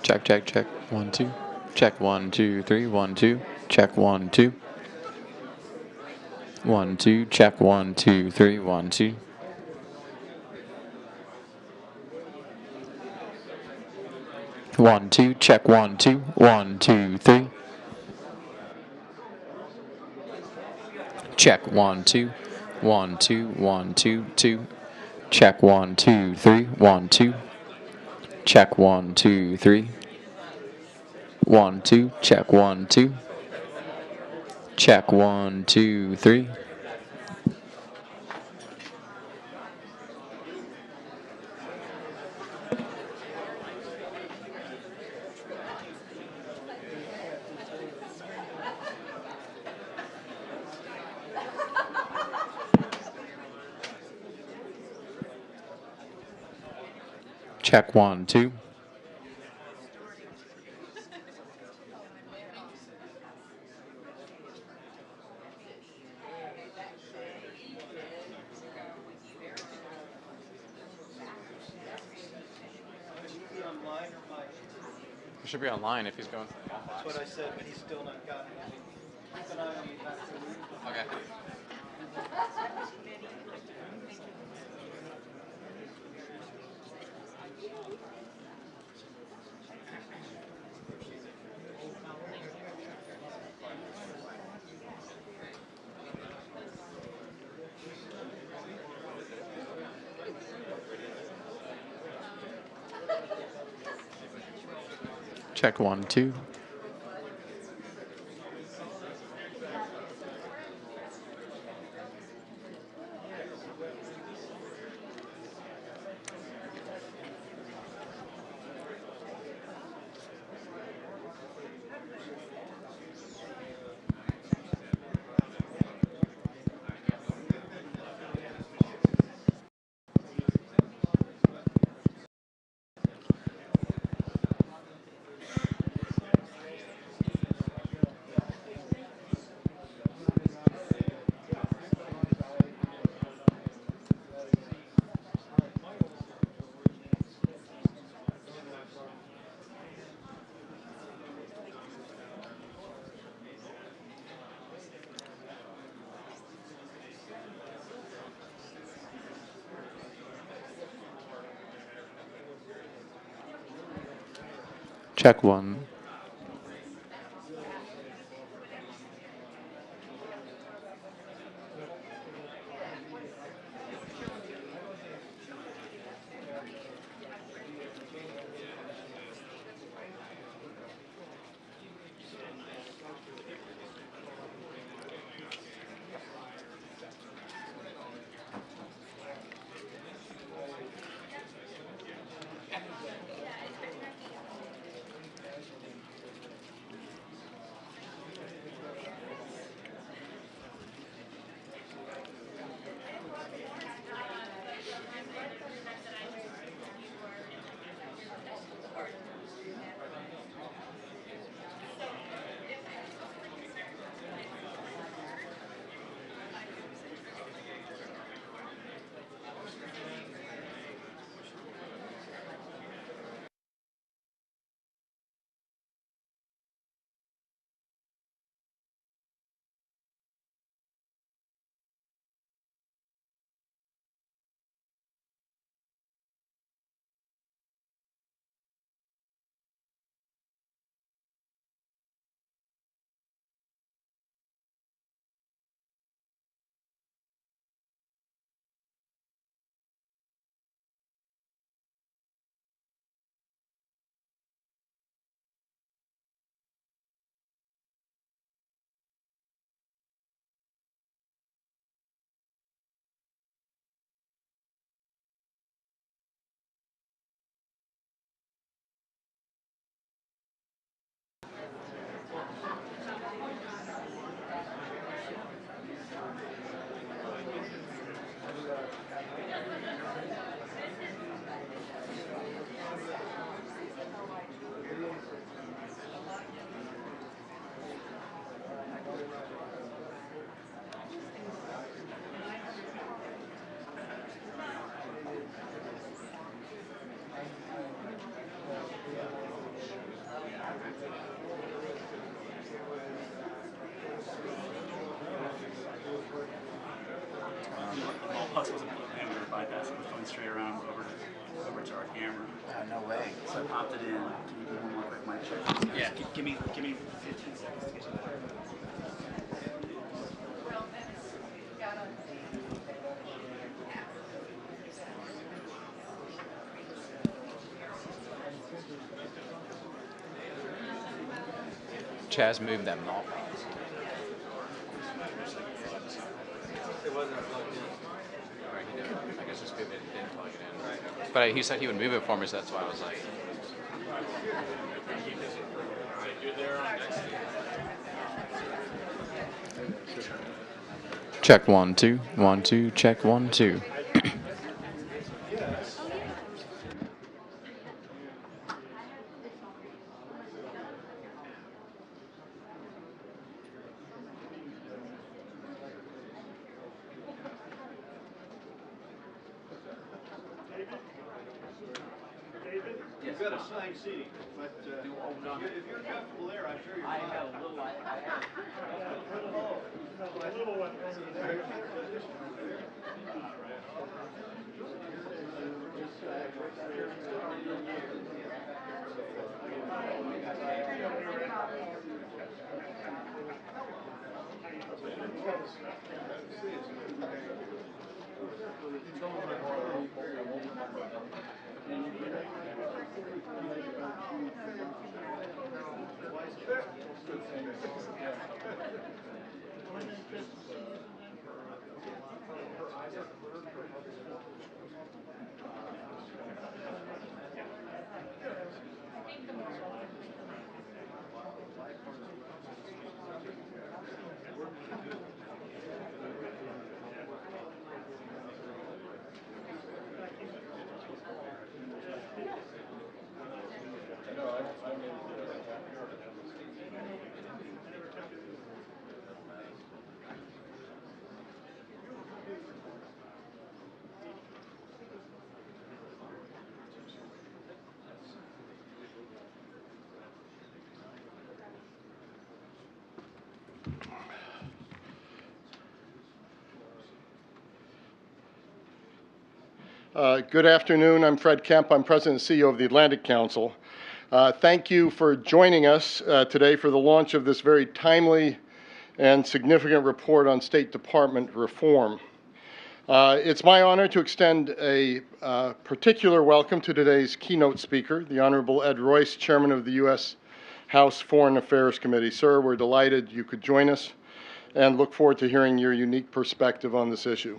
Check, check, check. 1, 2. Check 1, 2, 3. 1, 2. Check 1, 2. 1, 2. Check 1, 2, 3. 1, 2. 1, 2. Check 1, 2. 1, 2, 3. Check 1, 2. 1, 2. 1, 2, 2. Check 1, 2, 3. 1, 2. Check 1, 2, 3. 1, 2. Check 1, 2. Check 1, 2, 3. Check 1, 2. It should be online if he's going to the mailbox. That's what I said, but he's still not gotten it. Keep an eye on me back to Okay. Check 1, 2. Check 1. bypass it was going straight around over to our camera. No way. So I popped it in. Can you give me one more quick mic check? Yeah. Give me 15 seconds to get you there. Chaz moved that mouth. It wasn't plugged in. I guess just moved it, didn't plug it in. But he said he would move it for me, so that's why I was like. Check 1 2 1 2. Check 1 2. You've got assigned seating, but if you're comfortable there, I'm sure you're fine. I have a little. Good afternoon. I'm Fred Kemp. I'm President and CEO of the Atlantic Council. Thank you for joining us today for the launch of this very timely and significant report on State Department reform. It's my honor to extend a particular welcome to today's keynote speaker, the Honorable Ed Royce, Chairman of the U.S. House Foreign Affairs Committee. Sir, we're delighted you could join us and look forward to hearing your unique perspective on this issue.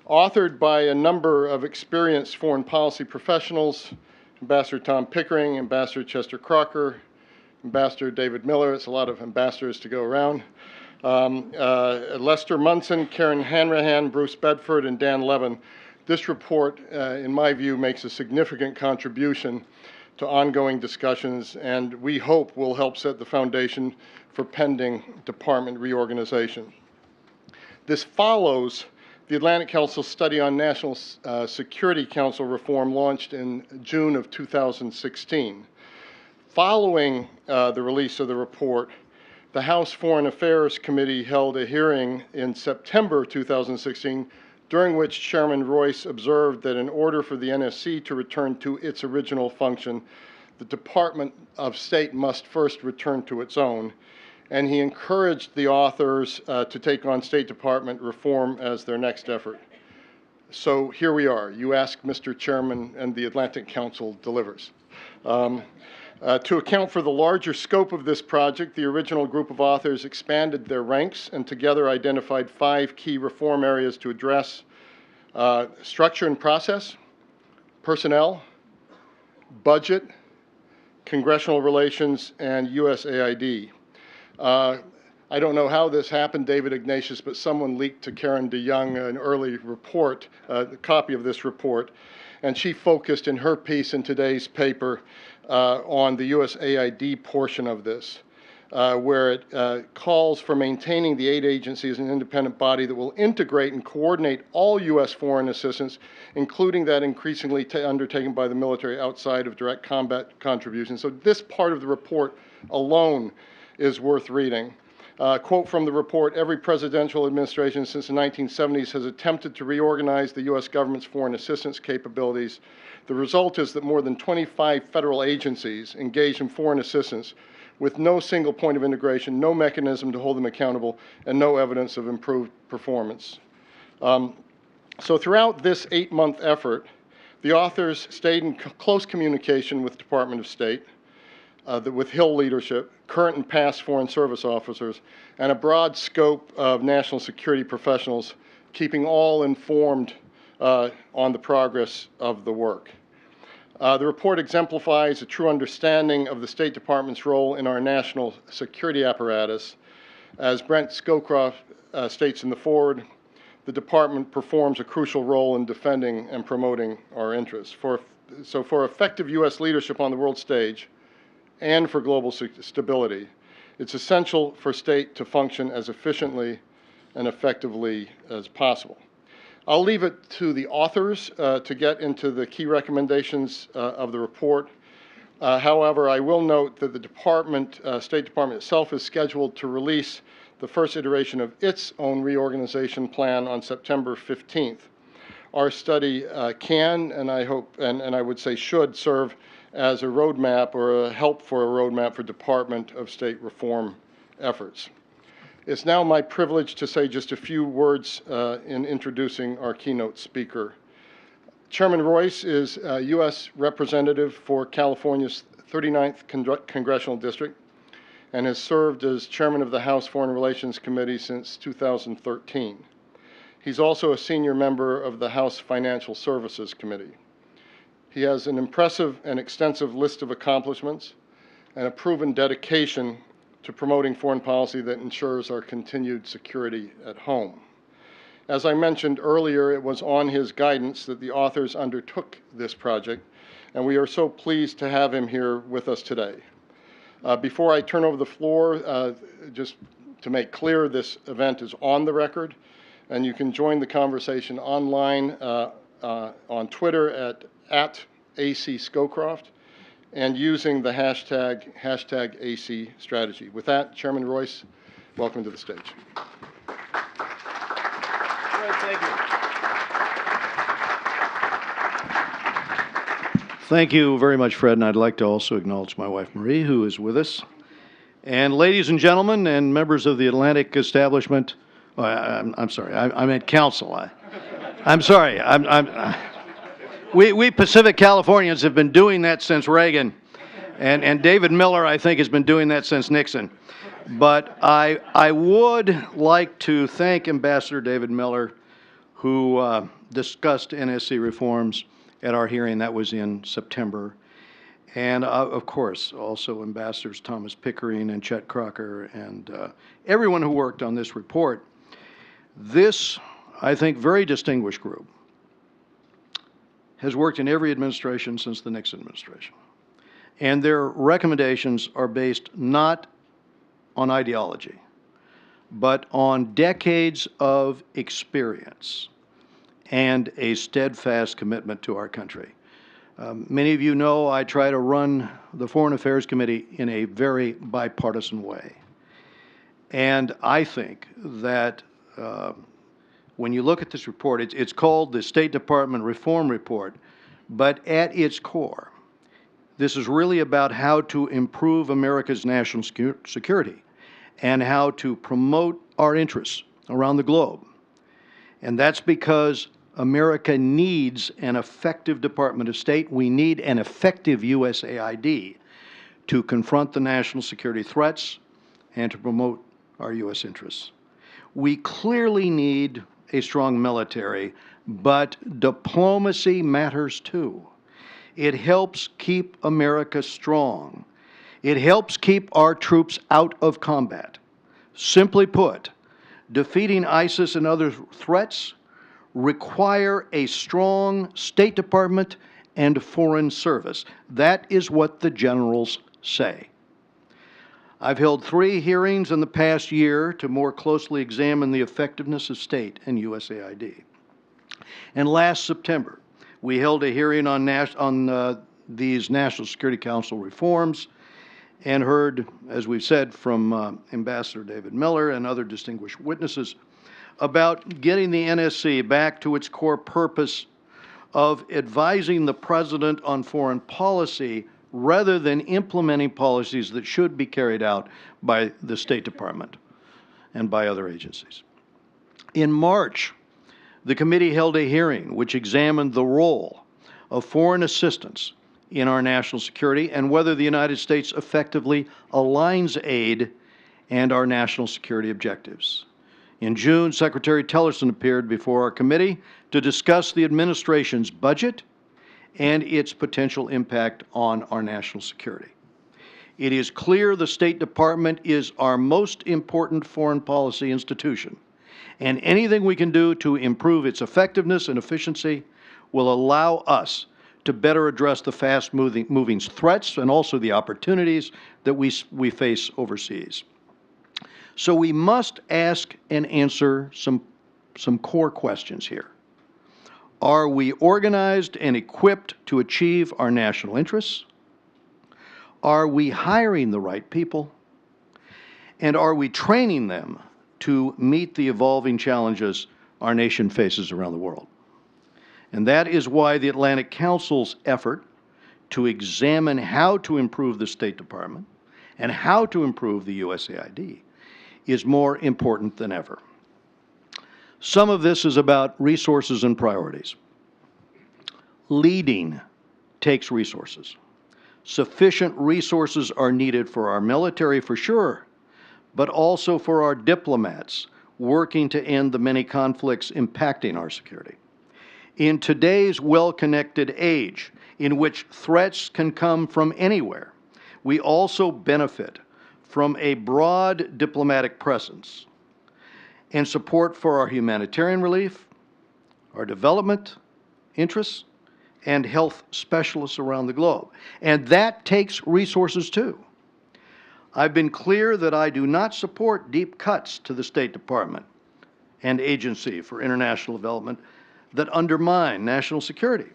Authored by a number of experienced foreign policy professionals, Ambassador Tom Pickering, Ambassador Chester Crocker, Ambassador David Miller, it's a lot of ambassadors to go around, Lester Munson, Karen Hanrahan, Bruce Bedford, and Dan Levin. This report, in my view, makes a significant contribution to ongoing discussions, and we hope will help set the foundation for pending department reorganization. This follows the Atlantic Council study on National Security Council reform launched in June of 2016. Following the release of the report, the House Foreign Affairs Committee held a hearing in September 2016, during which Chairman Royce observed that in order for the NSC to return to its original function, the Department of State must first return to its own, and he encouraged the authors to take on State Department reform as their next effort. So here we are. You ask, Mr. Chairman, and the Atlantic Council delivers. To account for the larger scope of this project, the original group of authors expanded their ranks and together identified 5 key reform areas to address: structure and process, personnel, budget, congressional relations, and USAID. I don't know how this happened, David Ignatius, but someone leaked to Karen DeYoung an early report, a copy of this report, and she focused in her piece in today's paper on the USAID portion of this, where it calls for maintaining the aid agency as an independent body that will integrate and coordinate all U.S. foreign assistance, including that increasingly undertaken by the military outside of direct combat contributions. So this part of the report alone is worth reading. Quote from the report, every presidential administration since the 1970s has attempted to reorganize the U.S. government's foreign assistance capabilities. The result is that more than 25 federal agencies engage in foreign assistance with no single point of integration, no mechanism to hold them accountable, and no evidence of improved performance. So throughout this 8-month effort, the authors stayed in close communication with the Department of State, with Hill leadership, current and past Foreign Service officers, and a broad scope of national security professionals, keeping all informed on the progress of the work. The report exemplifies a true understanding of the State Department's role in our national security apparatus. As Brent Scowcroft states in the foreword, the Department performs a crucial role in defending and promoting our interests. So for effective U.S. leadership on the world stage, and for global stability, it's essential for state to function as efficiently and effectively as possible. I'll leave it to the authors to get into the key recommendations of the report. However, I will note that the State Department itself is scheduled to release the first iteration of its own reorganization plan on September 15th. Our study can, and I hope, and I would say should, serve as a roadmap or a help for a roadmap for Department of State reform efforts. It's now my privilege to say just a few words in introducing our keynote speaker. Chairman Royce is a U.S. Representative for California's 39th Congressional District and has served as Chairman of the House Foreign Relations Committee since 2013. He's also a senior member of the House Financial Services Committee. He has an impressive and extensive list of accomplishments and a proven dedication to promoting foreign policy that ensures our continued security at home. As I mentioned earlier, it was on his guidance that the authors undertook this project, and we are so pleased to have him here with us today. Before I turn over the floor, just to make clear, this event is on the record, and you can join the conversation online on Twitter at AC Scowcroft and using the hashtag AC strategy. With that, Chairman Royce, welcome to the stage. Great, thank you. Thank you very much, Fred, and I'd like to also acknowledge my wife, Marie, who is with us. And ladies and gentlemen and members of the Atlantic establishment, I'm sorry, I meant council. I'm sorry, We Pacific Californians have been doing that since Reagan, and David Miller, I think, has been doing that since Nixon. But I would like to thank Ambassador David Miller, who discussed NSC reforms at our hearing. That was in September. And, of course, also Ambassadors Thomas Pickering and Chet Crocker and everyone who worked on this report. This, I think, very distinguished group has worked in every administration since the Nixon administration. And their recommendations are based not on ideology, but on decades of experience and a steadfast commitment to our country. Many of you know I try to run the Foreign Affairs Committee in a very bipartisan way. And I think that when you look at this report, it's called the State Department Reform Report, but at its core, this is really about how to improve America's national security and how to promote our interests around the globe. And that's because America needs an effective Department of State. We need an effective USAID to confront the national security threats and to promote our U.S. interests. We clearly need a strong military, but diplomacy matters too. It helps keep America strong. It helps keep our troops out of combat. Simply put, defeating ISIS and other threats require a strong State Department and Foreign Service. That is what the generals say. I've held 3 hearings in the past year to more closely examine the effectiveness of state and USAID. And last September, we held a hearing on these National Security Council reforms, and heard, as we've said, from Ambassador David Miller and other distinguished witnesses about getting the NSC back to its core purpose of advising the President on foreign policy rather than implementing policies that should be carried out by the State Department and by other agencies. In March, the committee held a hearing which examined the role of foreign assistance in our national security and whether the United States effectively aligns aid and our national security objectives. In June, Secretary Tillerson appeared before our committee to discuss the administration's budget and its potential impact on our national security. It is clear the State Department is our most important foreign policy institution, and anything we can do to improve its effectiveness and efficiency will allow us to better address the fast-moving threats and also the opportunities that we face overseas. So we must ask and answer some core questions here. Are we organized and equipped to achieve our national interests? Are we hiring the right people? And are we training them to meet the evolving challenges our nation faces around the world? And that is why the Atlantic Council's effort to examine how to improve the State Department and how to improve the USAID is more important than ever. Some of this is about resources and priorities. Leading takes resources. Sufficient resources are needed for our military, for sure, but also for our diplomats working to end the many conflicts impacting our security. In today's well-connected age, in which threats can come from anywhere, we also benefit from a broad diplomatic presence and support for our humanitarian relief, our development interests, and health specialists around the globe. And that takes resources too. I've been clear that I do not support deep cuts to the State Department and Agency for International Development that undermine national security.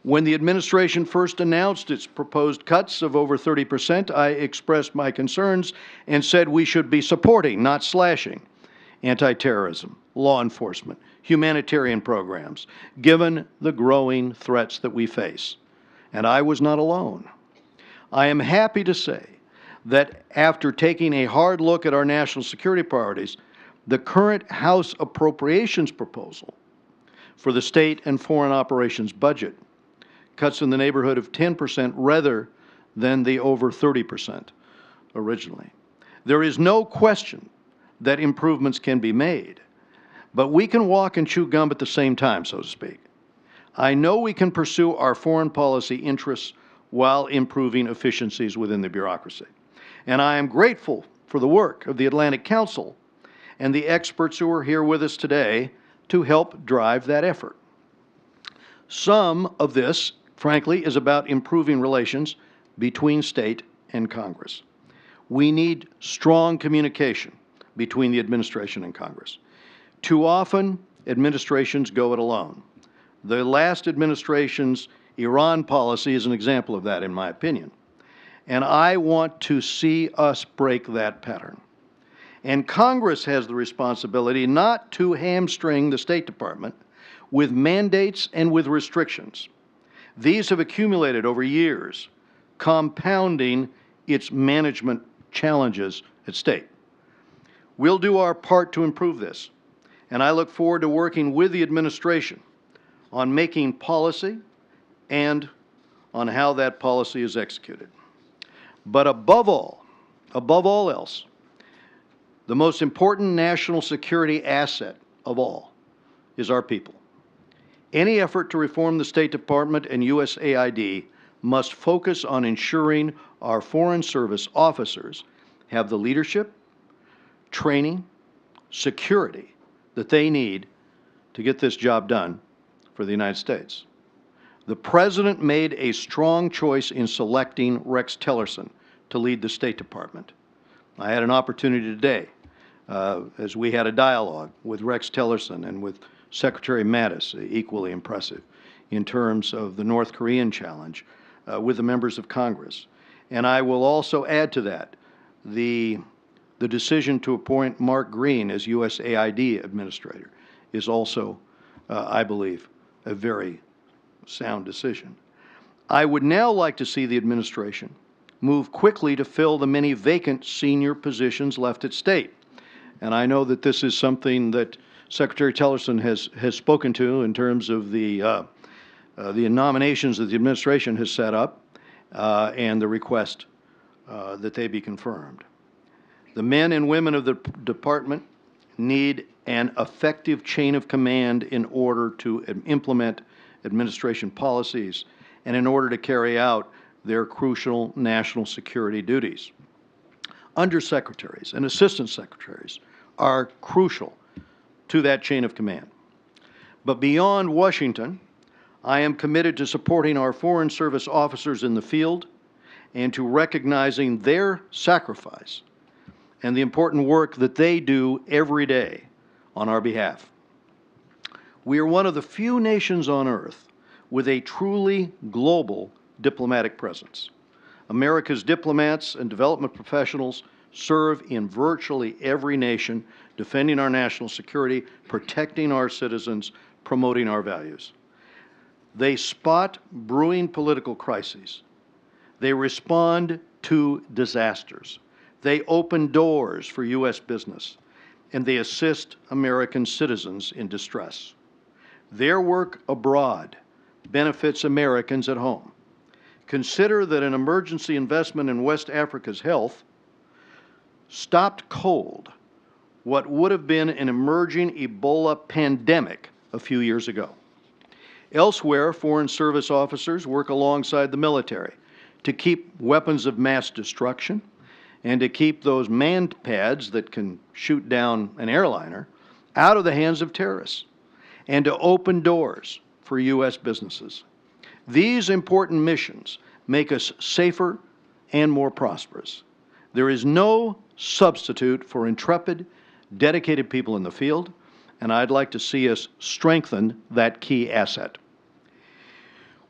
When the administration first announced its proposed cuts of over 30%, I expressed my concerns and said we should be supporting, not slashing, anti-terrorism, law enforcement, humanitarian programs, given the growing threats that we face. And I was not alone. I am happy to say that after taking a hard look at our national security priorities, the current House appropriations proposal for the state and foreign operations budget cuts in the neighborhood of 10% rather than the over 30% originally. There is no question that improvements can be made, but we can walk and chew gum at the same time, so to speak. I know we can pursue our foreign policy interests while improving efficiencies within the bureaucracy. And I am grateful for the work of the Atlantic Council and the experts who are here with us today to help drive that effort. Some of this, frankly, is about improving relations between state and Congress. We need strong communication between the administration and Congress. Too often, administrations go it alone. The last administration's Iran policy is an example of that, in my opinion. And I want to see us break that pattern. And Congress has the responsibility not to hamstring the State Department with mandates and with restrictions. These have accumulated over years, compounding its management challenges at state. We'll do our part to improve this, and I look forward to working with the administration on making policy and on how that policy is executed. But above all else, the most important national security asset of all is our people. Any effort to reform the State Department and USAID must focus on ensuring our Foreign Service officers have the leadership, training, security that they need to get this job done for the United States. The President made a strong choice in selecting Rex Tillerson to lead the State Department. I had an opportunity today, as we had a dialogue with Rex Tillerson and with Secretary Mattis, equally impressive, in terms of the North Korean challenge, with the members of Congress. And I will also add to that the decision to appoint Mark Green as USAID Administrator is also, I believe, a very sound decision. I would now like to see the administration move quickly to fill the many vacant senior positions left at State. And I know that this is something that Secretary Tillerson has spoken to in terms of the nominations that the administration has set up and the request that they be confirmed. The men and women of the department need an effective chain of command in order to implement administration policies and in order to carry out their crucial national security duties. Undersecretaries and assistant secretaries are crucial to that chain of command. But beyond Washington, I am committed to supporting our Foreign Service officers in the field and to recognizing their sacrifice and the important work that they do every day on our behalf. We are one of the few nations on earth with a truly global diplomatic presence. America's diplomats and development professionals serve in virtually every nation, defending our national security, protecting our citizens, promoting our values. They spot brewing political crises. They respond to disasters. They open doors for U.S. business, and they assist American citizens in distress. Their work abroad benefits Americans at home. Consider that an emergency investment in West Africa's health stopped cold what would have been an emerging Ebola pandemic a few years ago. Elsewhere, Foreign Service officers work alongside the military to keep weapons of mass destruction and to keep those manned pads that can shoot down an airliner out of the hands of terrorists and to open doors for U.S. businesses. These important missions make us safer and more prosperous. There is no substitute for intrepid, dedicated people in the field, and I'd like to see us strengthen that key asset.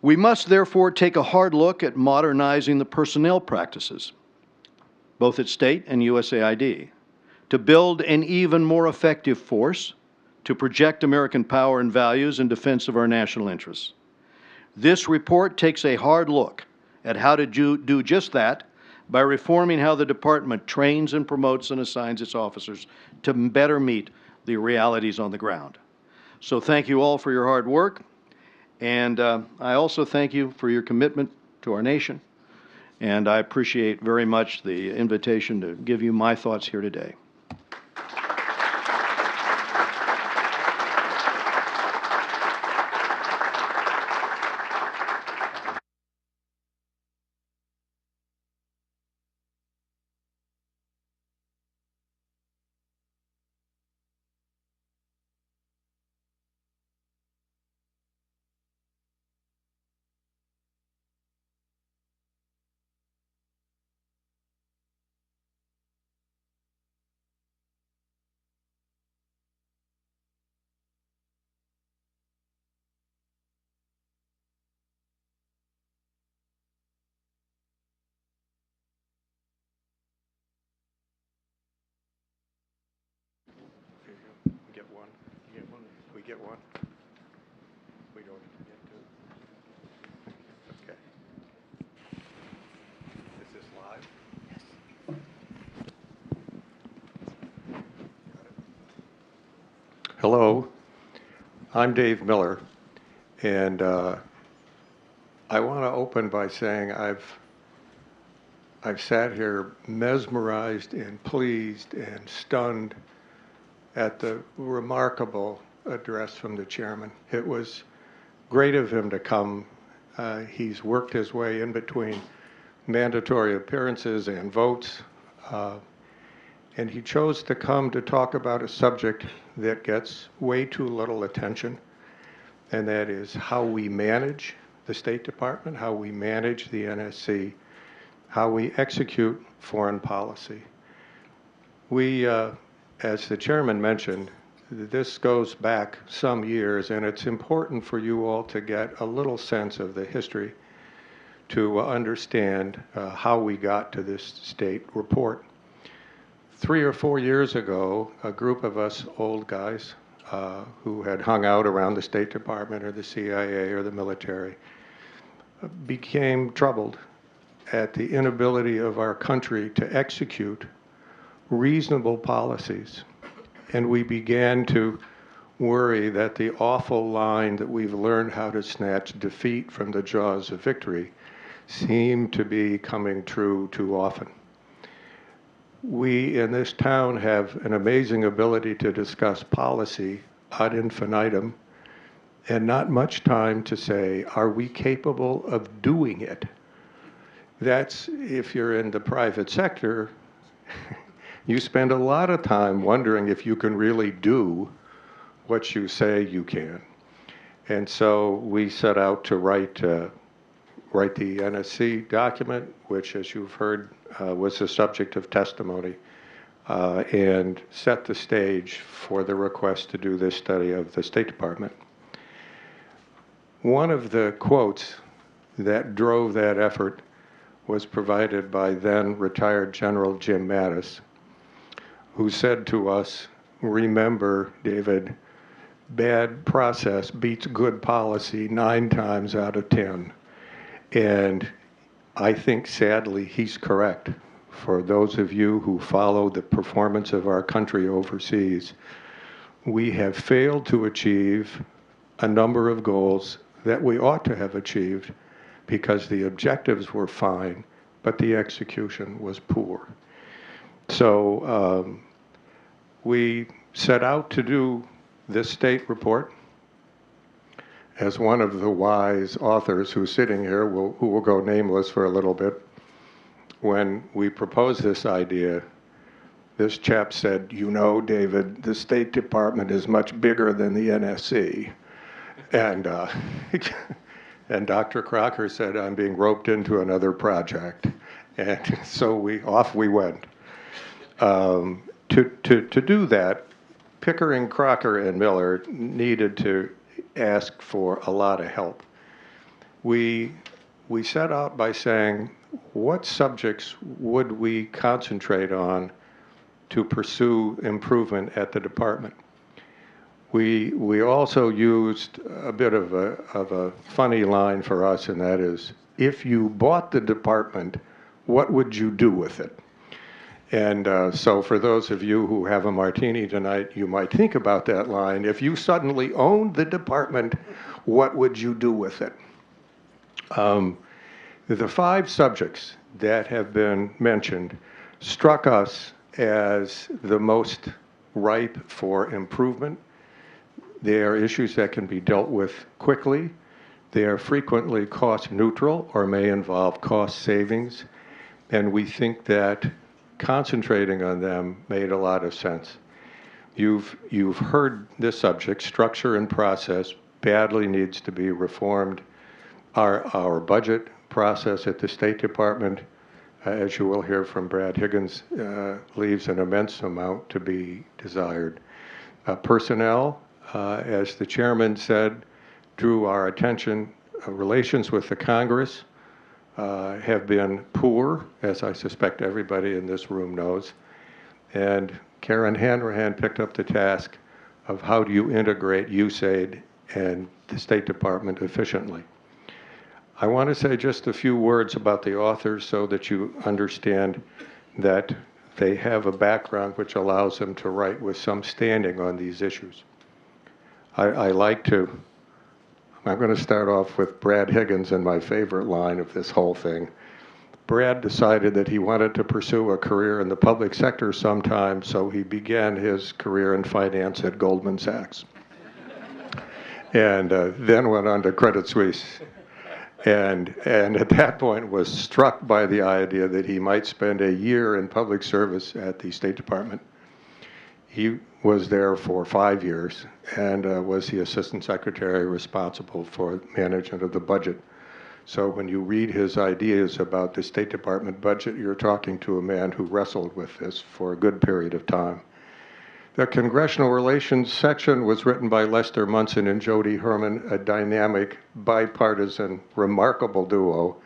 We must therefore take a hard look at modernizing the personnel practices, both at State and USAID, to build an even more effective force to project American power and values in defense of our national interests. This report takes a hard look at how to do just that by reforming how the department trains and promotes and assigns its officers to better meet the realities on the ground. So thank you all for your hard work, and I also thank you for your commitment to our nation, and I appreciate very much the invitation to give you my thoughts here today. Get one? We don't get two? Okay. Is this live? Yes. Hello, I'm Dave Miller, and I want to open by saying I've sat here mesmerized and pleased and stunned at the remarkable address from the chairman. It was great of him to come. He's worked his way in between mandatory appearances and votes, and he chose to come to talk about a subject that gets way too little attention, and that is how we manage the State Department, how we manage the NSC, how we execute foreign policy. We, as the chairman mentioned, this goes back some years, and it's important for you all to get a little sense of the history. to understand how we got to this state report. 3 or 4 years ago, a group of us old guys who had hung out around the State Department or the CIA or the military became troubled at the inability of our country to execute reasonable policies. And we began to worry that the awful line that we've learned how to snatch defeat from the jaws of victory seemed to be coming true too often. We in this town have an amazing ability to discuss policy ad infinitum and not much time to say, are we capable of doing it? That's, if you're in the private sector, you spend a lot of time wondering if you can really do what you say you can. And so we set out to write the NSC document, which, as you've heard, was the subject of testimony, and set the stage for the request to do this study of the State Department. One of the quotes that drove that effort was provided by then retired General Jim Mattis, who said to us, remember, David, bad process beats good policy 9 times out of 10. And I think, sadly, he's correct. For those of you who follow the performance of our country overseas, we have failed to achieve a number of goals that we ought to have achieved because the objectives were fine, but the execution was poor. So we set out to do this state report. As one of the wise authors who's sitting here, who will go nameless for a little bit, when we proposed this idea, this chap said, you know, David, the State Department is much bigger than the NSC. And, and Dr. Crocker said, I'm being roped into another project. And so off we went. To do that, Pickering, Crocker, and Miller needed to ask for a lot of help. We set out by saying, what subjects would we concentrate on to pursue improvement at the department? We also used a bit of a funny line for us, and that is, if you bought the department, what would you do with it? And so for those of you who have a martini tonight, you might think about that line. If you suddenly owned the department, what would you do with it? The 5 subjects that have been mentioned struck us as the most ripe for improvement. They are issues that can be dealt with quickly. They are frequently cost neutral or may involve cost savings. And we think that concentrating on them made a lot of sense. You've heard this subject, structure and process, badly needs to be reformed. Our budget process at the State Department, as you will hear from Brad Higgins, leaves an immense amount to be desired. Personnel, as the chairman said, drew our attention. Relations with the Congress have been poor, as I suspect everybody in this room knows. And Karen Hanrahan picked up the task of how do you integrate USAID and the State Department efficiently. I want to say just a few words about the authors so that you understand that they have a background which allows them to write with some standing on these issues. I'm going to start off with Brad Higgins and my favorite line of this whole thing. Brad decided that he wanted to pursue a career in the public sector sometime, so he began his career in finance at Goldman Sachs. And then went on to Credit Suisse. And at that point was struck by the idea that he might spend a year in public service at the State Department. He was there for 5 years and was the assistant secretary responsible for management of the budget. So when you read his ideas about the State Department budget, you're talking to a man who wrestled with this for a good period of time. The Congressional Relations section was written by Lester Munson and Jody Herman, a dynamic, bipartisan, remarkable duo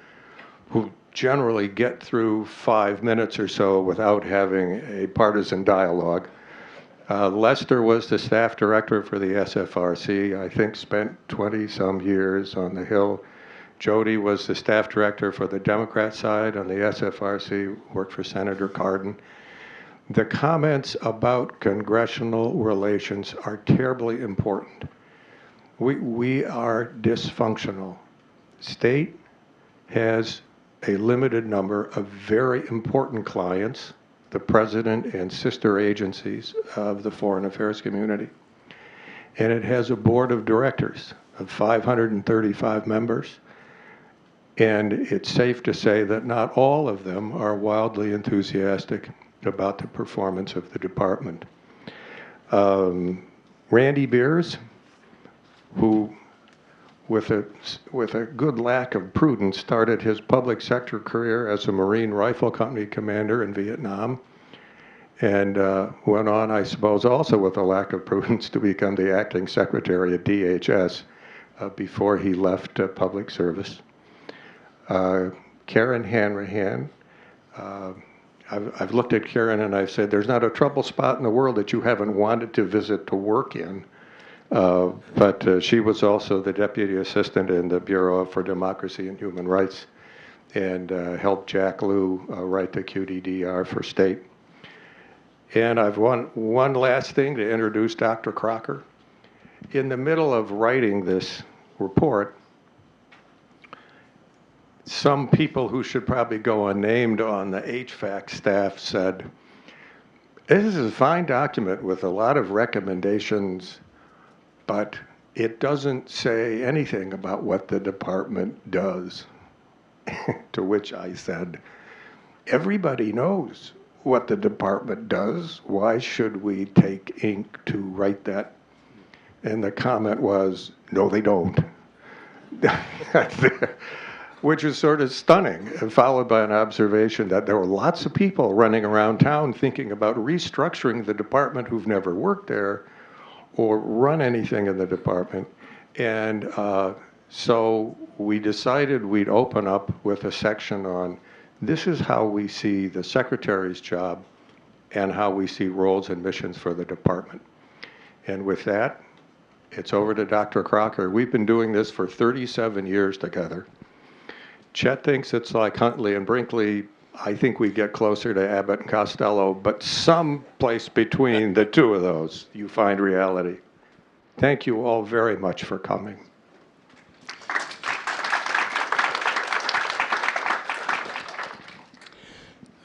who generally get through 5 minutes or so without having a partisan dialogue. Lester was the staff director for the SFRC, I think spent 20-some years on the Hill. Jody was the staff director for the Democrat side on the SFRC, worked for Senator Cardin. The comments about congressional relations are terribly important. We are dysfunctional. State has a limited number of very important clients, the president and sister agencies of the foreign affairs community. And it has a board of directors of 535 members. And it's safe to say that not all of them are wildly enthusiastic about the performance of the department. Randy Beers, who with a good lack of prudence started his public sector career as a Marine Rifle Company commander in Vietnam, and went on, I suppose, also with a lack of prudence to become the acting secretary at DHS before he left public service. Karen Hanrahan, I've looked at Karen and I've said, there's not a trouble spot in the world that you haven't wanted to visit to work in. But she was also the deputy assistant in the Bureau for Democracy and Human Rights and helped Jack Lew write the QDDR for state. And I've one last thing to introduce Dr. Crocker. In the middle of writing this report, some people who should probably go unnamed on the HVAC staff said, this is a fine document with a lot of recommendations, but it doesn't say anything about what the department does. To which I said, everybody knows what the department does. Why should we take ink to write that? And the comment was, no, they don't. Which is sort of stunning, followed by an observation that there were lots of people running around town thinking about restructuring the department who've never worked there or run anything in the department. And so we decided we'd open up with a section on this is how we see the secretary's job and how we see roles and missions for the department. And with that, it's over to Dr. Crocker. We've been doing this for 37 years together. Chet thinks it's like Huntley and Brinkley. I think we get closer to Abbott and Costello, but some place between the two of those, you find reality. Thank you all very much for coming.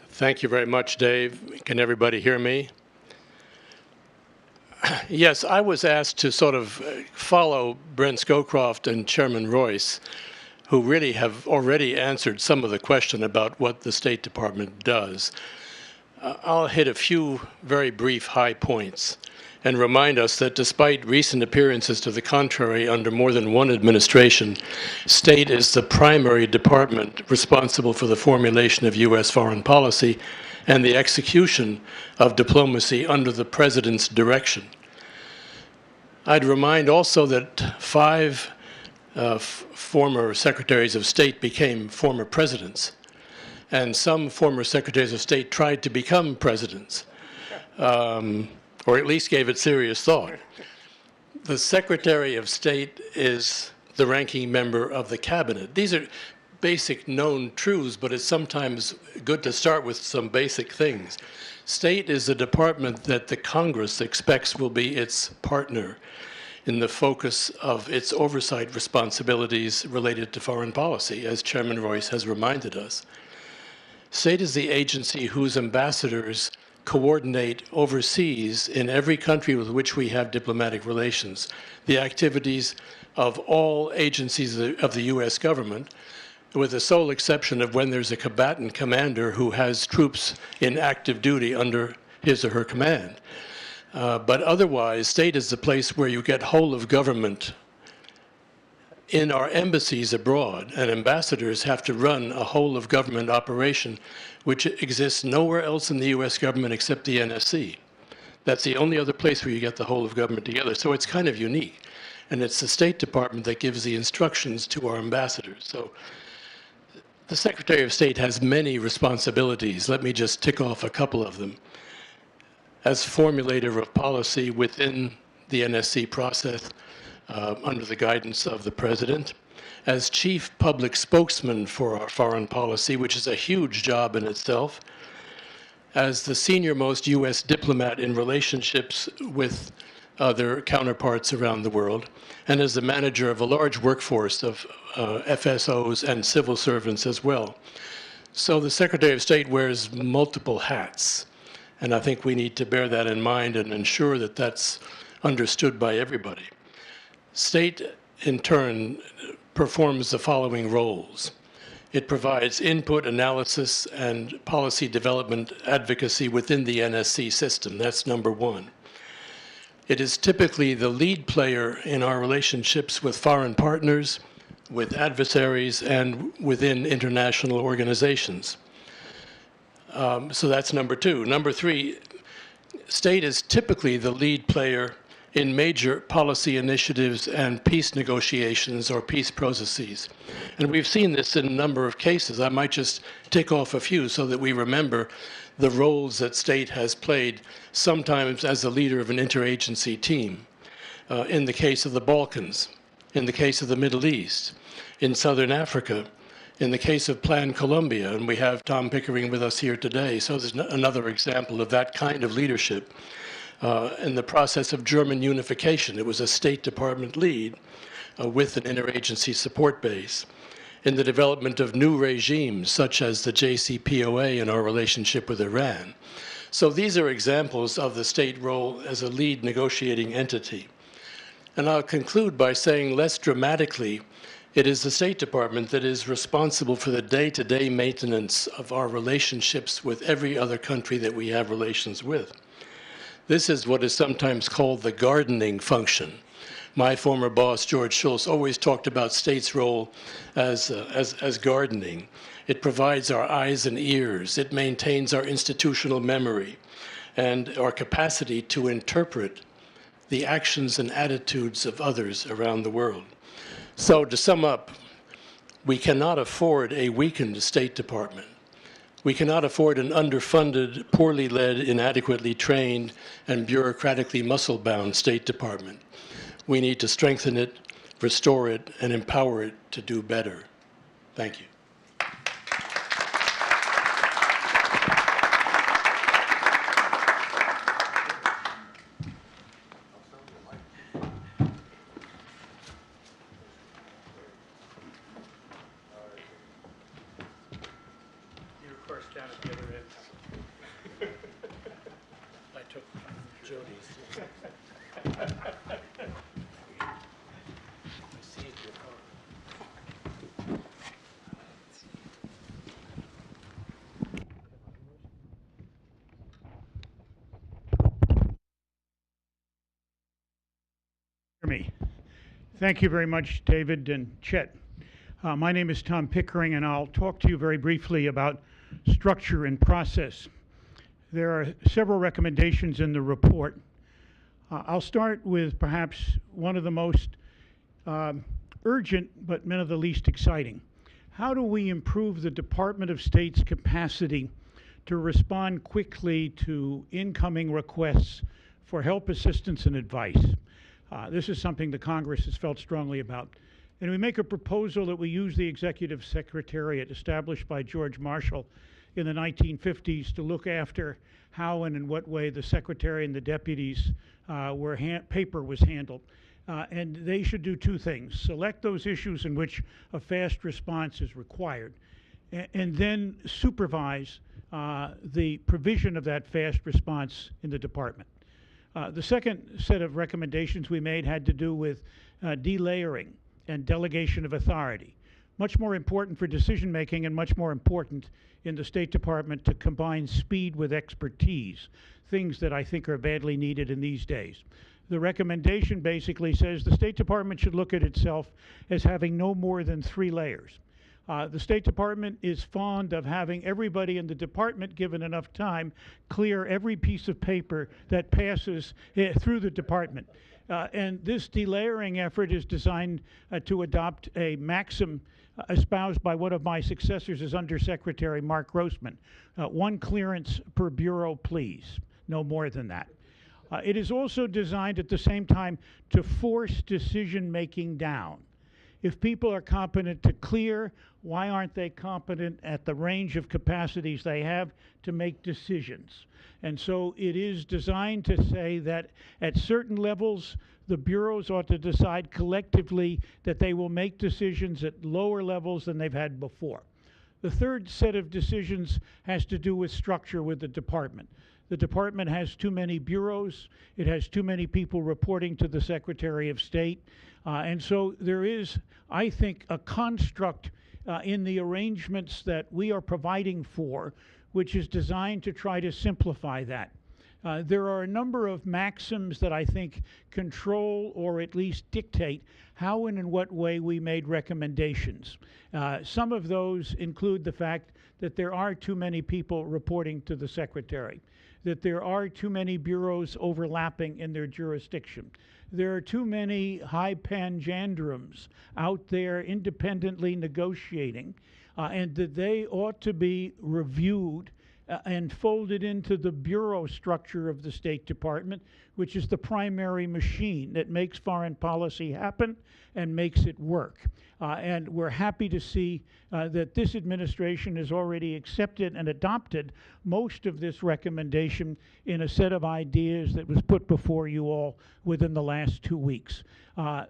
Thank you very much, Dave. Can everybody hear me? Yes, I was asked to sort of follow Brent Scowcroft and Chairman Royce, who really have already answered some of the question about what the State Department does. I'll hit a few very brief high points and remind us that despite recent appearances to the contrary under more than one administration, State is the primary department responsible for the formulation of U.S. foreign policy and the execution of diplomacy under the President's direction. I'd remind also that 5 former secretaries of state became former presidents, and some former secretaries of state tried to become presidents, or at least gave it serious thought. The Secretary of State is the ranking member of the cabinet. These are basic known truths, but it's sometimes good to start with some basic things. State is the department that the Congress expects will be its partner in the focus of its oversight responsibilities related to foreign policy, as Chairman Royce has reminded us. State is the agency whose ambassadors coordinate overseas in every country with which we have diplomatic relations the activities of all agencies of the U.S. government, with the sole exception of when there's a combatant commander who has troops in active duty under his or her command. But otherwise, State is the place where you get whole of government. In our embassies abroad, and ambassadors have to run a whole of government operation which exists nowhere else in the U.S. government except the NSC. That's the only other place where you get the whole of government together. So it's kind of unique. And it's the State Department that gives the instructions to our ambassadors. So The Secretary of State has many responsibilities. Let me just tick off a couple of them. As formulator of policy within the NSC process, under the guidance of the President, as chief public spokesman for our foreign policy, which is a huge job in itself, as the senior-most U.S. diplomat in relationships with other counterparts around the world, and as the manager of a large workforce of FSOs and civil servants as well. So the Secretary of State wears multiple hats, and I think we need to bear that in mind and ensure that that's understood by everybody. State, in turn, performs the following roles. It provides input, analysis, and policy development advocacy within the NSC system. That's number one. It is typically the lead player in our relationships with foreign partners, with adversaries, and within international organizations. So that's number two. Number three, state is typically the lead player in major policy initiatives and peace negotiations or peace processes. And we've seen this in a number of cases. I might just tick off a few so that we remember the roles that state has played, sometimes as the leader of an interagency team. In the case of the Balkans, in the case of the Middle East, in Southern Africa, in the case of Plan Colombia, and we have Tom Pickering with us here today, so there's another example of that kind of leadership. In the process of German unification, it was a State Department lead with an interagency support base. In the development of new regimes, such as the JCPOA and our relationship with Iran. So these are examples of the state role as a lead negotiating entity. And I'll conclude by saying, less dramatically, it is the State Department that is responsible for the day-to-day maintenance of our relationships with every other country that we have relations with. This is what is sometimes called the gardening function. My former boss, George Shultz, always talked about state's role as gardening. It provides our eyes and ears. It maintains our institutional memory and our capacity to interpret the actions and attitudes of others around the world. So to sum up, we cannot afford a weakened State Department. We cannot afford an underfunded, poorly led, inadequately trained, and bureaucratically muscle-bound State Department. We need to strengthen it, restore it, and empower it to do better. Thank you. You're of course down at the other end. I took Jody's. Me. Thank you very much, David and Chet. My name is Tom Pickering, and I'll talk to you very briefly about structure and process. There are several recommendations in the report. I'll start with perhaps one of the most urgent, but none of the least exciting. How do we improve the Department of State's capacity to respond quickly to incoming requests for help, assistance, and advice? This is something the Congress has felt strongly about. And we make a proposal that we use the Executive Secretariat established by George Marshall in the 1950s to look after how and in what way the Secretary and the deputies paper was handled. And they should do two things: select those issues in which a fast response is required, and then supervise the provision of that fast response in the department. The second set of recommendations we made had to do with delayering and delegation of authority. Much more important for decision making and much more important in the State Department to combine speed with expertise, things that I think are badly needed in these days. The recommendation basically says the State Department should look at itself as having no more than 3 layers. The State Department is fond of having everybody in the department, given enough time, clear every piece of paper that passes through the department. And this delayering effort is designed to adopt a maxim espoused by one of my successors as Undersecretary Mark Grossman. One clearance per bureau, please. No more than that. It is also designed at the same time to force decision-making down. If people are competent to clear, why aren't they competent at the range of capacities they have to make decisions? And so it is designed to say that at certain levels, the bureaus ought to decide collectively that they will make decisions at lower levels than they've had before. The third set of decisions has to do with structure with the department. The department has too many bureaus. It has too many people reporting to the Secretary of State. And so there is, I think, a construct in the arrangements that we are providing for, which is designed to try to simplify that. There are a number of maxims that I think control or at least dictate how and in what way we made recommendations. Some of those include the fact that there are too many people reporting to the Secretary, that there are too many bureaus overlapping in their jurisdiction. There are too many high panjandrums out there independently negotiating, and that they ought to be reviewed and folded into the bureau structure of the State Department, which is the primary machine that makes foreign policy happen and makes it work. And we're happy to see that this administration has already accepted and adopted most of this recommendation in a set of ideas that was put before you all within the last 2 weeks.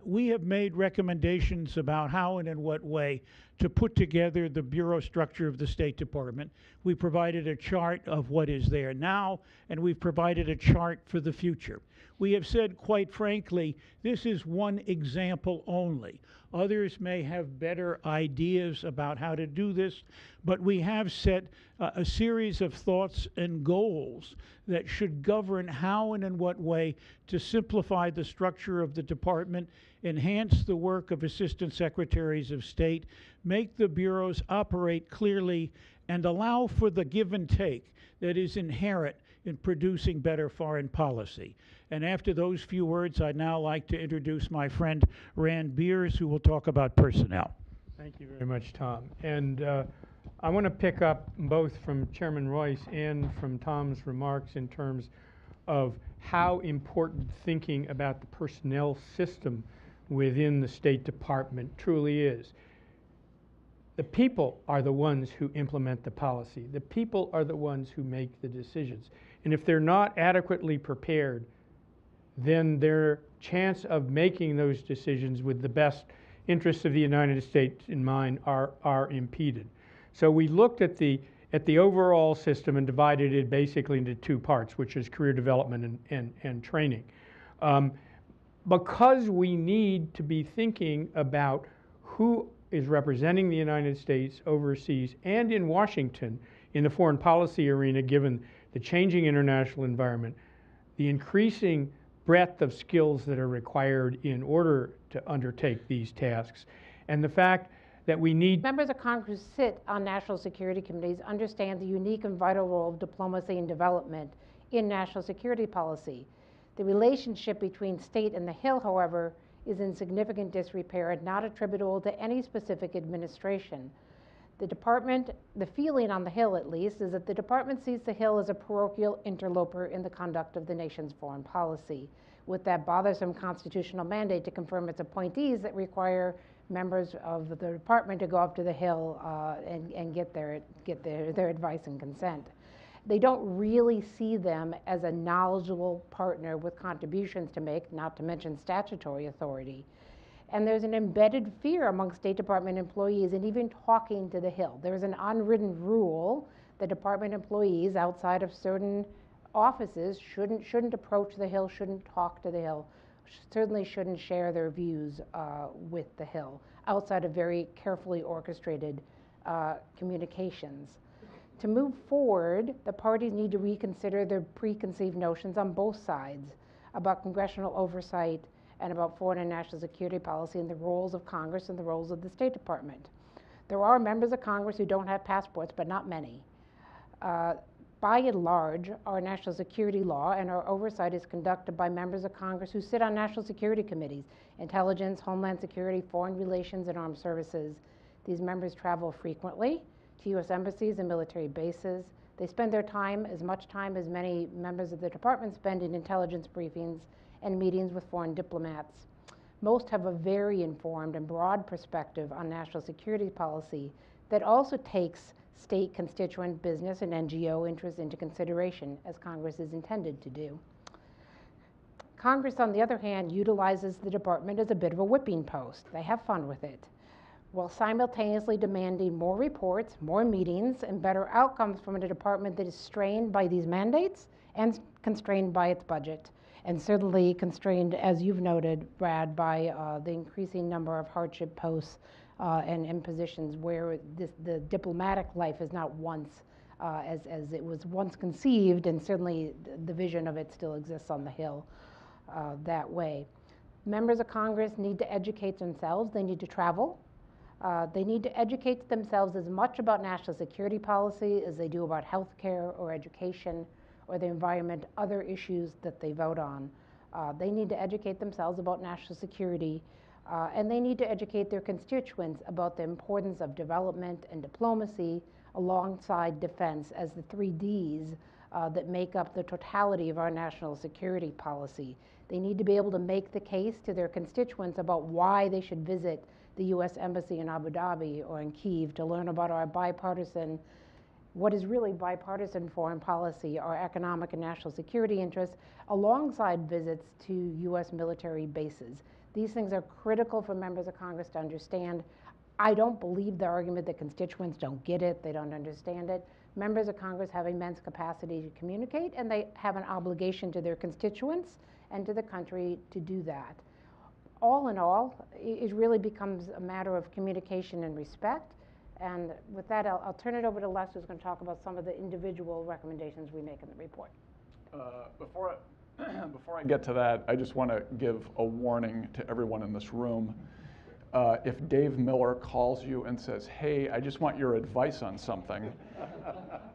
We have made recommendations about how and in what way to put together the bureau structure of the State Department. We provided a chart of what is there now, and we've provided a chart for the future. We have said, quite frankly, this is one example only. Others may have better ideas about how to do this, but we have set a series of thoughts and goals that should govern how and in what way to simplify the structure of the department, enhance the work of assistant secretaries of state, make the bureaus operate clearly, and allow for the give and take that is inherent in producing better foreign policy. And after those few words, I'd now like to introduce my friend Rand Beers, who will talk about personnel. Thank you very much, Tom. And I want to pick up both from Chairman Royce and from Tom's remarks in terms of how important thinking about the personnel system within the State Department truly is. The people are the ones who implement the policy. The people are the ones who make the decisions. And if they're not adequately prepared, then their chance of making those decisions with the best interests of the United States in mind are impeded. So we looked at the overall system and divided it basically into two parts, which is career development and training. Because we need to be thinking about who is representing the United States overseas and in Washington in the foreign policy arena, given the changing international environment, the increasing breadth of skills that are required in order to undertake these tasks, and the fact that we need... Members of Congress who sit on national security committees understand the unique and vital role of diplomacy and development in national security policy. The relationship between state and the Hill, however, is in significant disrepair and not attributable to any specific administration. The department, the feeling on the Hill at least, is that the department sees the Hill as a parochial interloper in the conduct of the nation's foreign policy, with that bothersome constitutional mandate to confirm its appointees that require members of the department to go up to the Hill and get their advice and consent. They don't really see them as a knowledgeable partner with contributions to make, not to mention statutory authority. And there's an embedded fear among State Department employees in even talking to the Hill. There's an unwritten rule that department employees outside of certain offices shouldn't approach the Hill, shouldn't talk to the Hill, certainly shouldn't share their views with the Hill outside of very carefully orchestrated communications. To move forward, the parties need to reconsider their preconceived notions on both sides about congressional oversight and about foreign and national security policy and the roles of Congress and the roles of the State Department. There are members of Congress who don't have passports, but not many. By and large, our national security law and our oversight is conducted by members of Congress who sit on national security committees, Intelligence, Homeland Security, Foreign Relations, and Armed Services. These members travel frequently to U.S. embassies and military bases. They spend their time, as much time as many members of the department spend, in intelligence briefings and meetings with foreign diplomats. Most have a very informed and broad perspective on national security policy that also takes state constituent business and NGO interests into consideration, as Congress is intended to do. Congress, on the other hand, utilizes the department as a bit of a whipping post. They have fun with it, while simultaneously demanding more reports, more meetings, and better outcomes from a department that is strained by these mandates and constrained by its budget, and certainly constrained, as you've noted, Brad, by the increasing number of hardship posts and positions where the diplomatic life is not once as it was once conceived, and certainly the vision of it still exists on the Hill that way. Members of Congress need to educate themselves. They need to travel. They need to educate themselves as much about national security policy as they do about health care or education or the environment, other issues that they vote on. They need to educate themselves about national security, and they need to educate their constituents about the importance of development and diplomacy alongside defense as the 3 Ds that make up the totality of our national security policy. They need to be able to make the case to their constituents about why they should visit the U.S. Embassy in Abu Dhabi or in Kyiv to learn about our bipartisan, what is really bipartisan foreign policy, our economic and national security interests, alongside visits to U.S. military bases. These things are critical for members of Congress to understand. I don't believe the argument that constituents don't get it, they don't understand it. Members of Congress have immense capacity to communicate, and they have an obligation to their constituents and to the country to do that. All in all, it really becomes a matter of communication and respect. And with that, I'll turn it over to Les, who's going to talk about some of the individual recommendations we make in the report. Before I get to that, I just want to give a warning to everyone in this room. If Dave Miller calls you and says, hey, I just want your advice on something,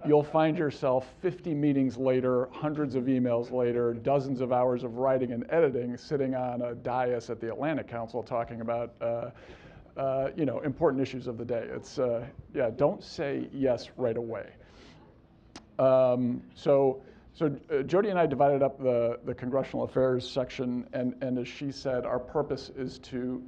you'll find yourself 50 meetings later, hundreds of emails later, dozens of hours of writing and editing, sitting on a dais at the Atlantic Council talking about important issues of the day. It's, don't say yes right away. So Jody and I divided up the Congressional Affairs section, and as she said, our purpose is to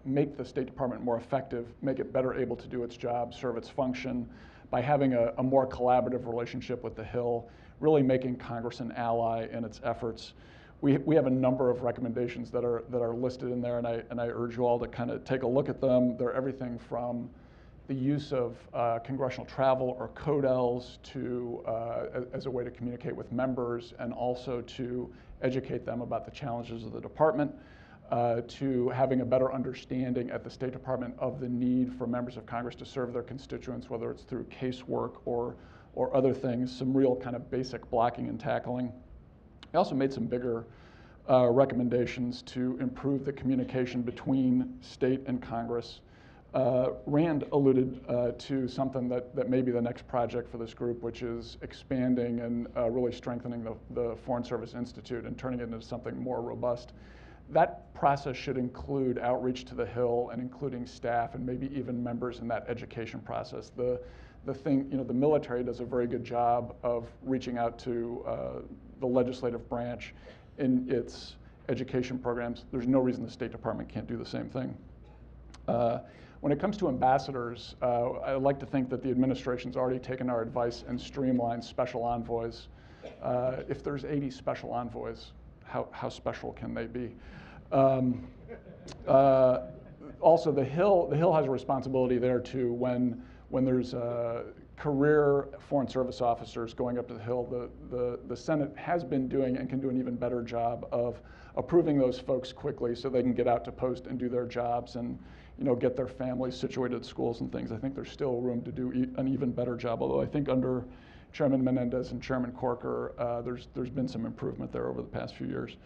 make the State Department more effective, make it better able to do its job, serve its function, by having a more collaborative relationship with the Hill, really making Congress an ally in its efforts. We have a number of recommendations that are listed in there, and I urge you all to kind of take a look at them. They're everything from the use of congressional travel or CODELs to as a way to communicate with members and also to educate them about the challenges of the department, to having a better understanding at the State Department of the need for members of Congress to serve their constituents, whether it's through casework or other things, some real kind of basic blocking and tackling. I also made some bigger recommendations to improve the communication between state and Congress. Rand alluded to something that may be the next project for this group, which is expanding and really strengthening the Foreign Service Institute and turning it into something more robust. That process should include outreach to the Hill and including staff and maybe even members in that education process. The military does a very good job of reaching out to the legislative branch in its education programs. There's no reason the State Department can't do the same thing. When it comes to ambassadors, I like to think that the administration's already taken our advice and streamlined special envoys. If there's 80 special envoys, how special can they be? Also, the Hill has a responsibility there too when there's career Foreign Service officers going up to the Hill. The Senate has been doing and can do an even better job of approving those folks quickly so they can get out to post and do their jobs and get their families situated at schools and things. I think there's still room to do an even better job, although I think under Chairman Menendez and Chairman Corker, there's been some improvement there over the past few years.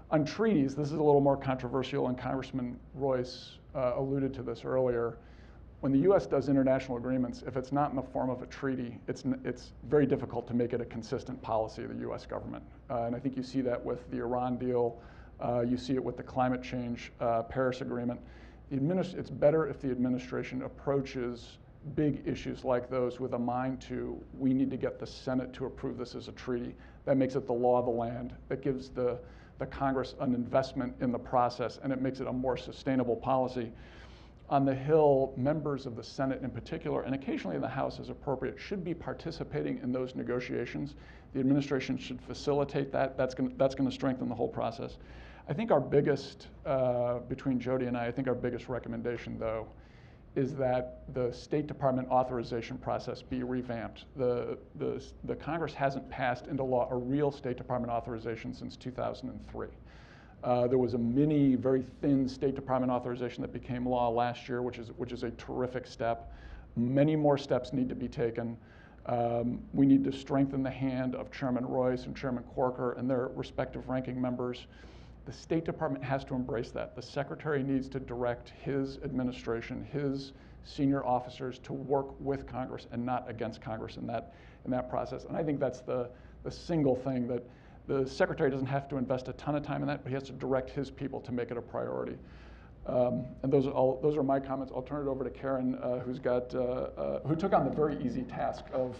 On treaties, this is a little more controversial, and Congressman Royce alluded to this earlier. when the U.S. does international agreements, if it's not in the form of a treaty, it's very difficult to make it a consistent policy of the U.S. government. And I think you see that with the Iran deal. You see it with the climate change Paris Agreement. It's better if the administration approaches big issues like those with a mind to, we need to get the Senate to approve this as a treaty. That makes it the law of the land. That gives the Congress an investment in the process, and it makes it a more sustainable policy. On the Hill, members of the Senate in particular, and occasionally in the House as appropriate, should be participating in those negotiations. The administration should facilitate that. That's going to strengthen the whole process. I think our biggest, between Jody and I think our biggest recommendation, though, is that the State Department authorization process be revamped. The Congress hasn't passed into law a real State Department authorization since 2003. There was a mini, very thin State Department authorization that became law last year, which is a terrific step. Many more steps need to be taken. We need to strengthen the hand of Chairman Royce and Chairman Corker and their respective ranking members. The State Department has to embrace that. The Secretary needs to direct his administration, his senior officers, to work with Congress and not against Congress in that process. And I think that's the single thing that the Secretary doesn't have to invest a ton of time in that, but he has to direct his people to make it a priority. And those are my comments. I'll turn it over to Karen, who took on the very easy task of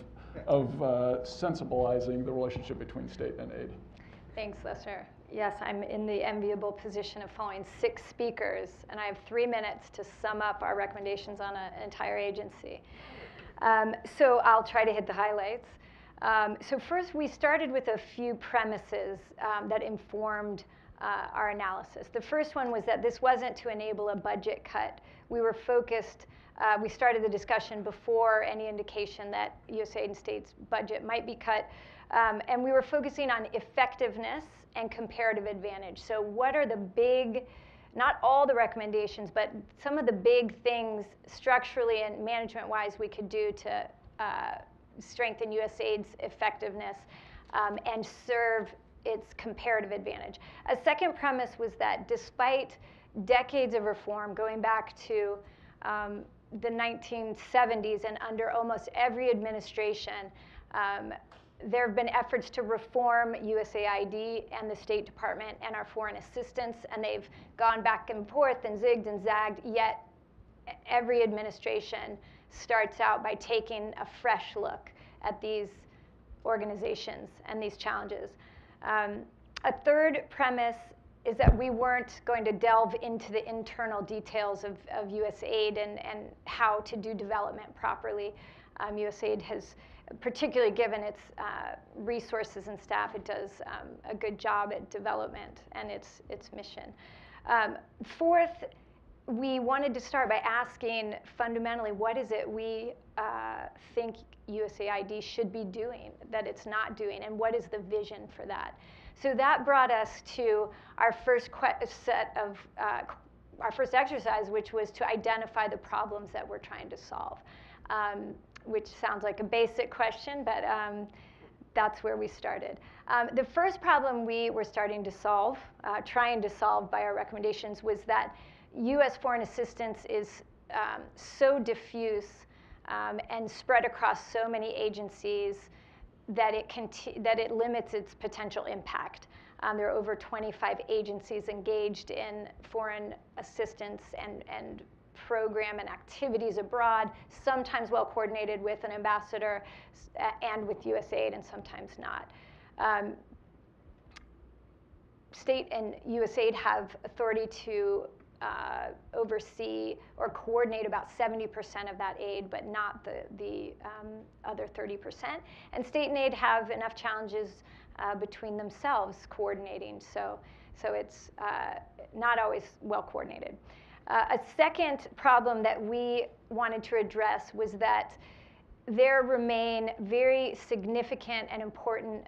sensibilizing the relationship between state and aid. Thanks, Lester. Yes, I'm in the enviable position of following 6 speakers, and I have 3 minutes to sum up our recommendations on an entire agency. So I'll try to hit the highlights. So first, we started with a few premises that informed our analysis. The first one was that this wasn't to enable a budget cut. We were focused, we started the discussion before any indication that USAID and states' budget might be cut, and we were focusing on effectiveness and comparative advantage. So what are the big, not all the recommendations, but some of the big things structurally and management-wise we could do to strengthen USAID's effectiveness and serve its comparative advantage. A second premise was that despite decades of reform going back to the 1970s and under almost every administration, there have been efforts to reform USAID and the State Department and our foreign assistance, and they've gone back and forth and zigged and zagged, yet every administration starts out by taking a fresh look at these organizations and these challenges. A third premise is that we weren't going to delve into the internal details of USAID and how to do development properly. USAID has, particularly given its resources and staff, it does a good job at development and its mission. Fourth, we wanted to start by asking fundamentally, what is it we think USAID should be doing that it's not doing, and what is the vision for that? So that brought us to our first exercise, which was to identify the problems that we're trying to solve, which sounds like a basic question, but that's where we started. The first problem we were trying to solve by our recommendations, was that U.S. foreign assistance is so diffuse and spread across so many agencies that it limits its potential impact. There are over 25 agencies engaged in foreign assistance and program and activities abroad, sometimes well coordinated with an ambassador and with USAID, and sometimes not. State and USAID have authority to oversee or coordinate about 70% of that aid, but not the other 30%. And state and aid have enough challenges between themselves coordinating, so it's not always well coordinated. A second problem that we wanted to address was that there remain very significant and important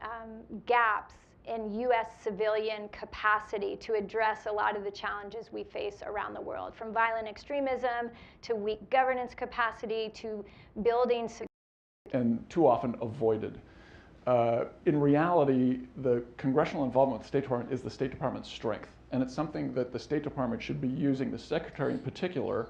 gaps in U.S. civilian capacity to address a lot of the challenges we face around the world, from violent extremism to weak governance capacity to building. And too often avoided. In reality, the congressional involvement with the State Department is the State Department's strength, and it's something that the State Department should be using, the Secretary in particular,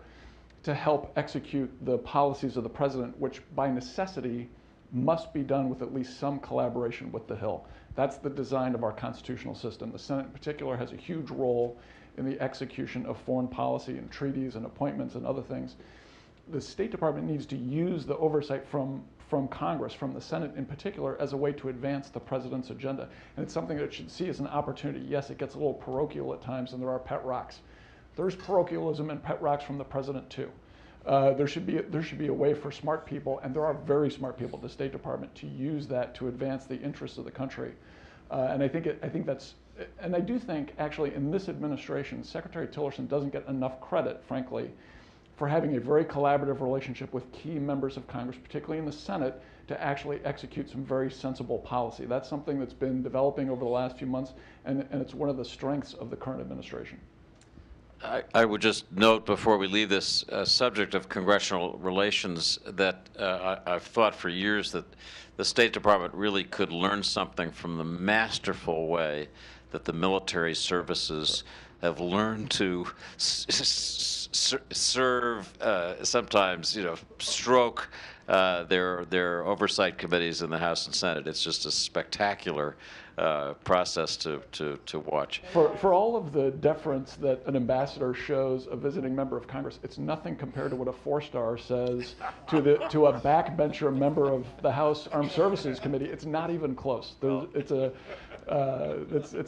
to help execute the policies of the president, which by necessity must be done with at least some collaboration with the Hill. That's the design of our constitutional system. The Senate in particular has a huge role in the execution of foreign policy and treaties and appointments and other things. The State Department needs to use the oversight from Congress, from the Senate in particular, as a way to advance the president's agenda. And it's something that it should see as an opportunity. Yes, it gets a little parochial at times, and there are pet rocks. There's parochialism and pet rocks from the president too. There should be a way for smart people, and there are very smart people at the State Department, to use that to advance the interests of the country. And I think that's, and I do think actually in this administration, Secretary Tillerson doesn't get enough credit, frankly, for having a very collaborative relationship with key members of Congress, particularly in the Senate, to actually execute some very sensible policy. That's something that's been developing over the last few months, and it's one of the strengths of the current administration. I would just note before we leave this subject of congressional relations that I've thought for years that the State Department really could learn something from the masterful way that the military services have learned to serve, sometimes, stroke their oversight committees in the House and Senate. It's just a spectacular process to watch. For all of the deference that an ambassador shows a visiting member of Congress, it's nothing compared to what a 4-star says to a backbencher member of the House Armed Services Committee. It's not even close. It's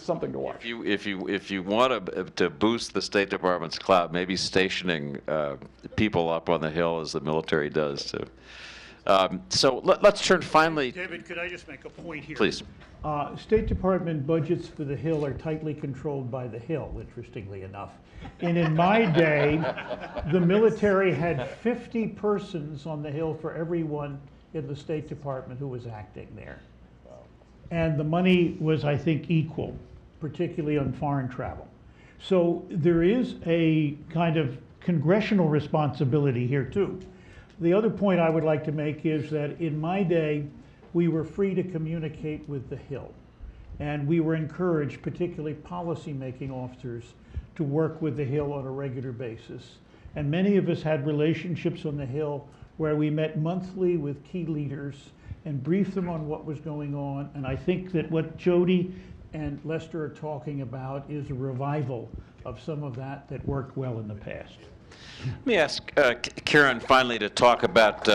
something to watch. If you want to boost the State Department's clout, maybe stationing people up on the Hill as the military does too. So let's turn finally. David, could I just make a point here? Please. State Department budgets for the Hill are tightly controlled by the Hill, interestingly enough. And in my day, the military had 50 persons on the Hill for everyone in the State Department who was acting there. And the money was, I think, equal, particularly on foreign travel. So there is a kind of congressional responsibility here, too. The other point I would like to make is that in my day, we were free to communicate with the Hill. And we were encouraged, particularly policy-making officers, to work with the Hill on a regular basis. And many of us had relationships on the Hill where we met monthly with key leaders and briefed them on what was going on. And I think that what Jody and Lester are talking about is a revival of some of that worked well in the past. Let me ask Karen finally to talk about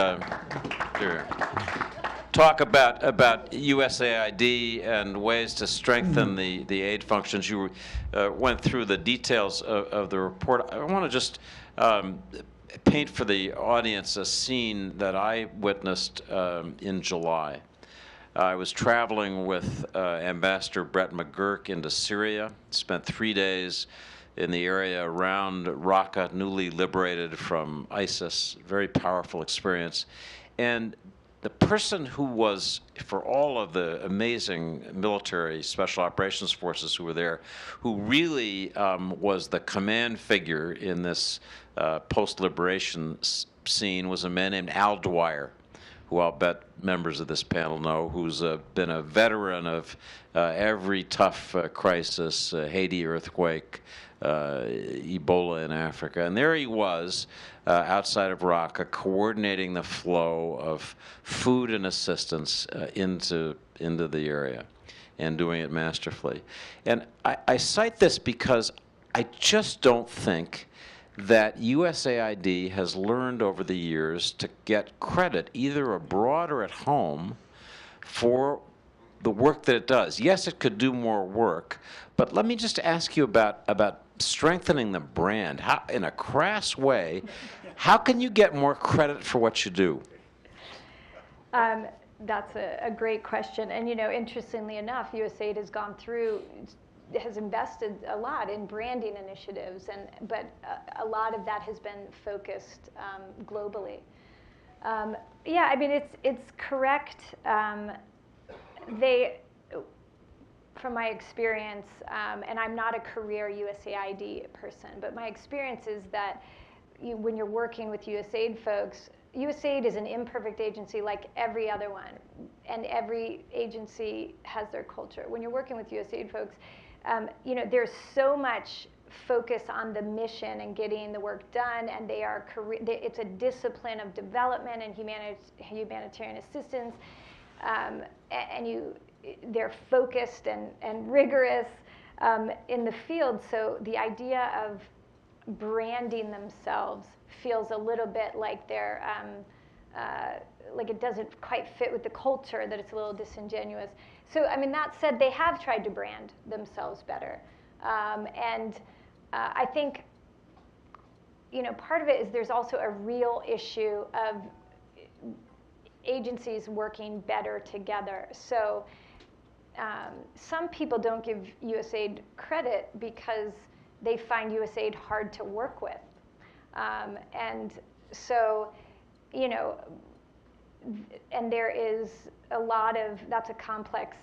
USAID and ways to strengthen the aid functions. You went through the details of the report. I want to just paint for the audience a scene that I witnessed in July. I was traveling with Ambassador Brett McGurk into Syria, spent 3 days in the area around Raqqa, newly liberated from ISIS. Very powerful experience. And the person who was, for all of the amazing military special operations forces who were there, who really was the command figure in this post-liberation scene, was a man named Al Dwyer, who I'll bet members of this panel know, who's been a veteran of every tough crisis, Haiti earthquake, Ebola in Africa. And there he was outside of Raqqa, coordinating the flow of food and assistance into the area and doing it masterfully. And I cite this because I just don't think that USAID has learned over the years to get credit, either abroad or at home, for the work that it does. Yes, it could do more work, but let me just ask you about strengthening the brand. How, in a crass way, how can you get more credit for what you do? That's a great question. And, interestingly enough, USAID has invested a lot in branding initiatives, but a lot of that has been focused globally. Yeah, I mean, it's correct. From my experience, and I'm not a career USAID person, but my experience is that when you're working with USAID folks, USAID is an imperfect agency like every other one, and every agency has their culture. When you're working with USAID folks, there's so much focus on the mission and getting the work done, and it's a discipline of development and humanitarian assistance, and they're focused and rigorous in the field. So the idea of branding themselves feels a little bit like they're like it doesn't quite fit with the culture, that it's a little disingenuous. So, I mean, that said, they have tried to brand themselves better. I think, part of it is there's also a real issue of agencies working better together. So some people don't give USAID credit because they find USAID hard to work with. And so, and there is a lot of, that's a complex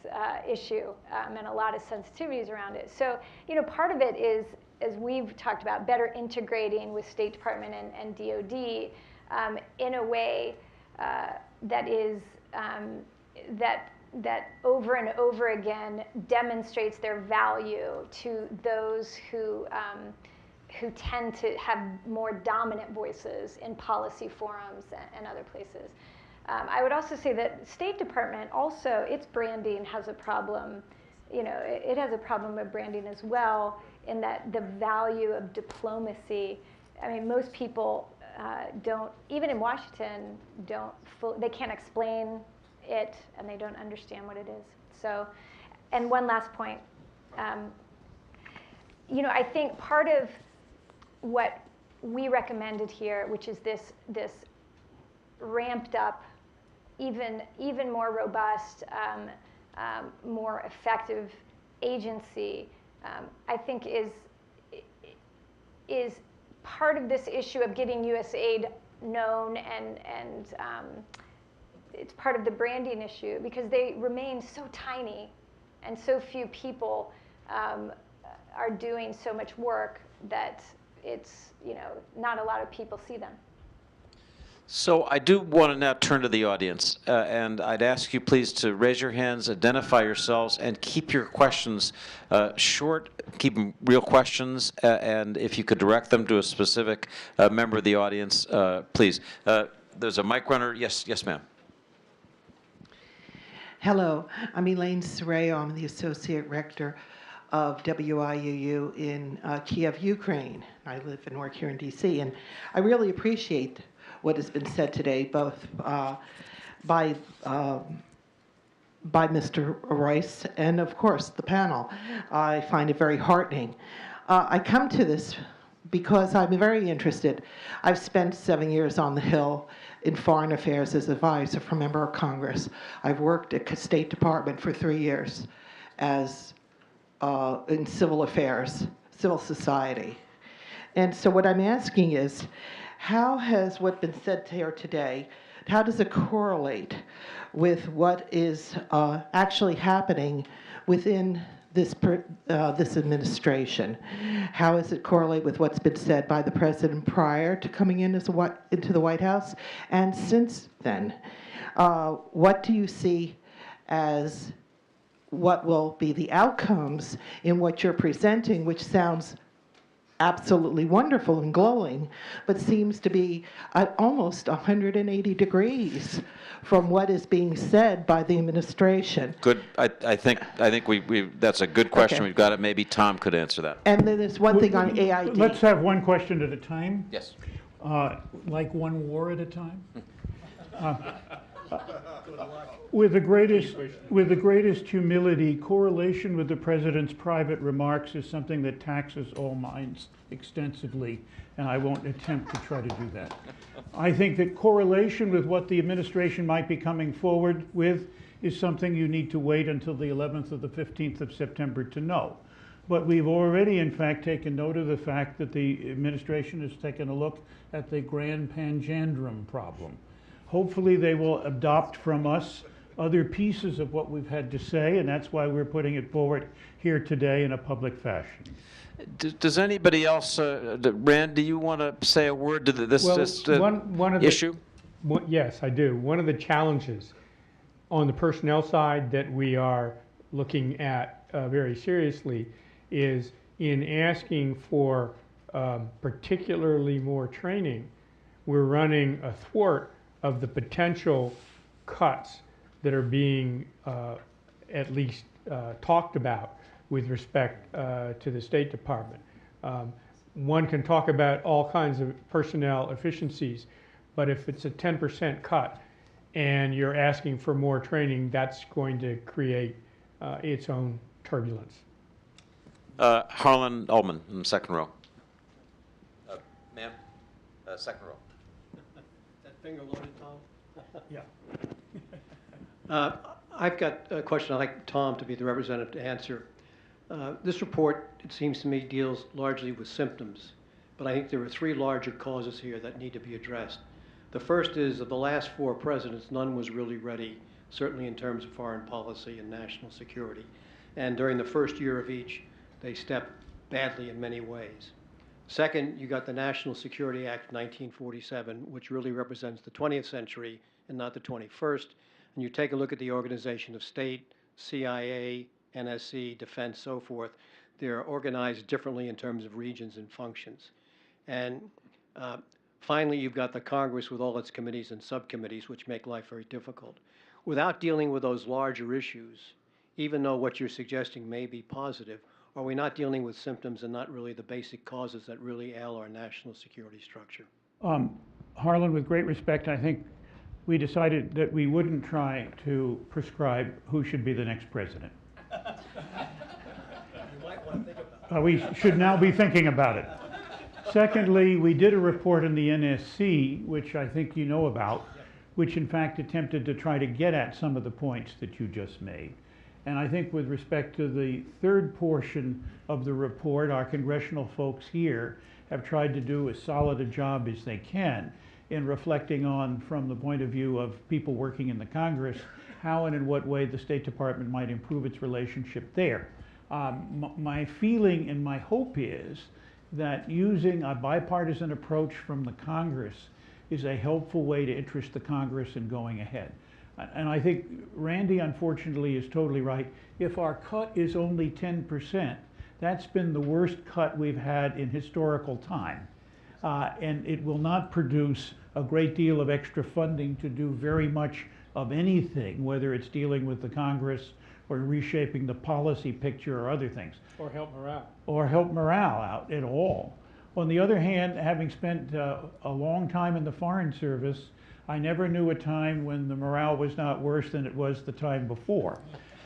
issue and a lot of sensitivities around it. So, part of it is, as we've talked about, better integrating with State Department and DoD in a way that is, that over and over again demonstrates their value to those who tend to have more dominant voices in policy forums and other places. I would also say that State Department also, its branding has a problem. It has a problem with branding as well, in that the value of diplomacy. I mean, most people don't, even in Washington, they can't explain it, and they don't understand what it is. So, and one last point. I think part of what we recommended here, which is this ramped up, even more robust, more effective agency, I think is part of this issue of getting USAID known, and it's part of the branding issue, because they remain so tiny and so few people are doing so much work that it's, not a lot of people see them. So I do want to now turn to the audience, and I'd ask you please to raise your hands, identify yourselves, and keep your questions short, keep them real questions, and if you could direct them to a specific member of the audience, please. There's a mic runner. Yes, ma'am. Hello, I'm Elaine Sereo. I'm the Associate Rector of WIUU in Kiev, Ukraine. I live and work here in DC, and I really appreciate what has been said today, both by Mr. Royce and, of course, the panel. I find it very heartening. I come to this because I'm very interested. I've spent 7 years on the Hill in foreign affairs as advisor for a member of Congress. I've worked at the State Department for 3 years as in civil affairs, civil society. And so what I'm asking is, how has what been said here today, how does it correlate with what is actually happening within this administration? How does it correlate with what's been said by the president prior to coming in into the White House and since then? What do you see as what will be the outcomes in what you're presenting, which sounds absolutely wonderful and glowing, but seems to be at almost 180 degrees from what is being said by the administration? Good. I think that's a good question. Okay. We've got it. Maybe Tom could answer that. And then there's one thing on AID. Let's have one question at a time. Yes. Like one war at a time. With the greatest humility, correlation with the president's private remarks is something that taxes all minds extensively, and I won't attempt to try to do that. I think that correlation with what the administration might be coming forward with is something you need to wait until the 11th or the 15th of September to know. But we've already, in fact, taken note of the fact that the administration has taken a look at the Grand Panjandrum problem. Hopefully they will adopt from us other pieces of what we've had to say, and that's why we're putting it forward here today in a public fashion. Does anybody else, Rand, do you want to say a word to this issue? Yes, I do. One of the challenges on the personnel side that we are looking at very seriously is in asking for particularly more training, we're running athwart of the potential cuts that are being at least talked about with respect to the State Department. One can talk about all kinds of personnel efficiencies, but if it's a 10% cut and you're asking for more training, that's going to create its own turbulence. Harlan Ullman in the second row. Ma'am, second row. That finger loaded, Tom? Yeah. I've got a question I'd like Tom to be the representative to answer. This report, it seems to me, deals largely with symptoms, but I think there are three larger causes here that need to be addressed. The first is of the last four presidents, none was really ready, certainly in terms of foreign policy and national security. And during the first year of each, they stepped badly in many ways. Second, you got the National Security Act of 1947, which really represents the 20th century and not the 21st. And you take a look at the organization of state, CIA, NSC, defense, so forth, they're organized differently in terms of regions and functions. And finally, you've got the Congress with all its committees and subcommittees, which make life very difficult. Without dealing with those larger issues, even though what you're suggesting may be positive, are we not dealing with symptoms and not really the basic causes that really ail our national security structure? Harlan, with great respect, I think we decided that we wouldn't try to prescribe who should be the next president. You might want to think about it. We should now be thinking about it. Secondly, we did a report in the NSC, which I think you know about, which in fact attempted to try to get at some of the points that you just made. And I think with respect to the third portion of the report, our congressional folks here have tried to do as solid a job as they can in reflecting on, from the point of view of people working in the Congress, how and in what way the State Department might improve its relationship there. My feeling and my hope is that using a bipartisan approach from the Congress is a helpful way to interest the Congress in going ahead. And I think Randy, unfortunately, is totally right. If our cut is only 10%, that's been the worst cut we've had in historical time. And it will not produce a great deal of extra funding to do very much of anything, whether it's dealing with the Congress or reshaping the policy picture or other things. Or help morale. Or help morale out at all. On the other hand, having spent a long time in the Foreign Service, I never knew a time when the morale was not worse than it was the time before.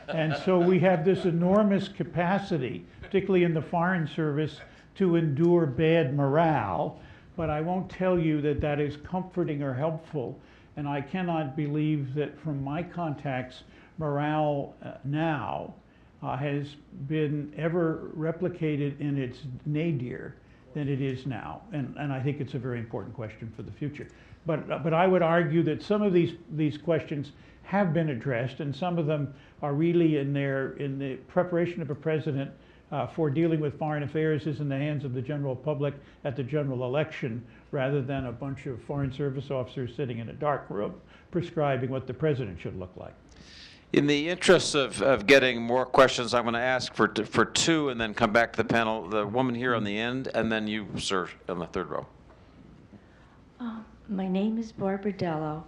And so we have this enormous capacity, particularly in the Foreign Service, to endure bad morale. But I won't tell you that that is comforting or helpful. And I cannot believe that from my contacts, morale now has been ever replicated in its nadir than it is now. And I think it's a very important question for the future. But I would argue that some of these questions have been addressed, and some of them are really in the preparation of a president for dealing with foreign affairs is in the hands of the general public at the general election, rather than a bunch of Foreign Service officers sitting in a dark room prescribing what the president should look like. In the interest of getting more questions, I'm going to ask for two and then come back to the panel. The woman here on the end, and then you, sir, on the third row. My name is Barbara Dello.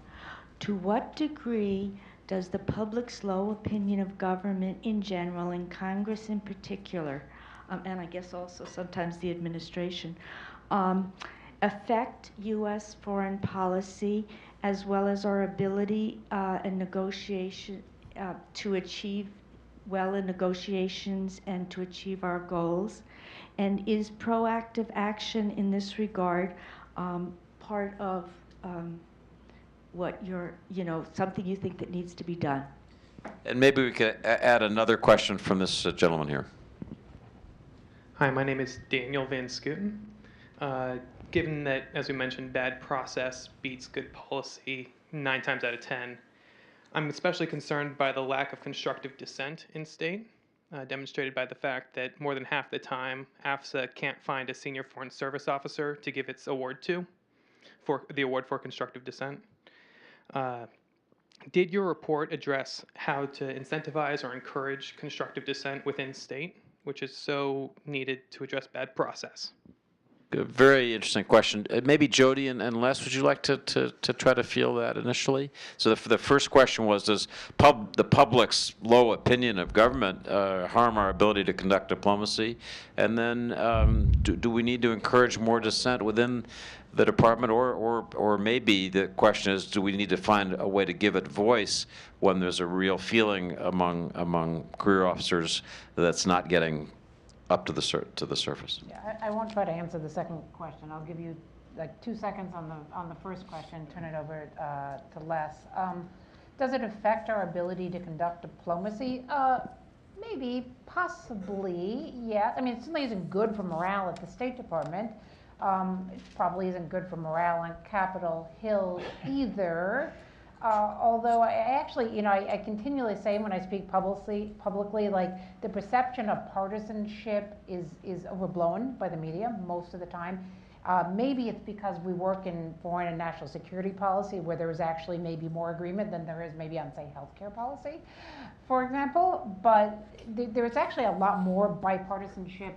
To what degree does the public's low opinion of government in general, and Congress in particular, and I guess also sometimes the administration, affect U.S. foreign policy as well as our ability and negotiation to achieve well in negotiations and to achieve our goals? And is proactive action in this regard part of what you're, something you think that needs to be done? And maybe we could add another question from this gentleman here. Hi, my name is Daniel Van Scooten. Given that, as we mentioned, bad process beats good policy 9 times out of 10, I'm especially concerned by the lack of constructive dissent in state, demonstrated by the fact that more than half the time, AFSA can't find a senior foreign service officer to give its award to, for the award for constructive dissent. Did your report address how to incentivize or encourage constructive dissent within state, which is so needed to address bad process? A very interesting question. Maybe Jody and Les, would you like to try to field that initially? So the first question was, does the public's low opinion of government harm our ability to conduct diplomacy? And then do we need to encourage more dissent within the department, or maybe the question is, do we need to find a way to give it voice when there's a real feeling among career officers that's not getting up to the surface? Yeah, I won't try to answer the second question. I'll give you like 2 seconds on the first question, turn it over to Les. Does it affect our ability to conduct diplomacy? Maybe, possibly, yeah. I mean, it certainly isn't good for morale at the State Department. It probably isn't good for morale on Capitol Hill either. Although I actually, I continually say when I speak publicly, like the perception of partisanship is overblown by the media most of the time. Maybe it's because we work in foreign and national security policy where there is actually maybe more agreement than there is maybe on, say, healthcare policy, for example. But there's actually a lot more bipartisanship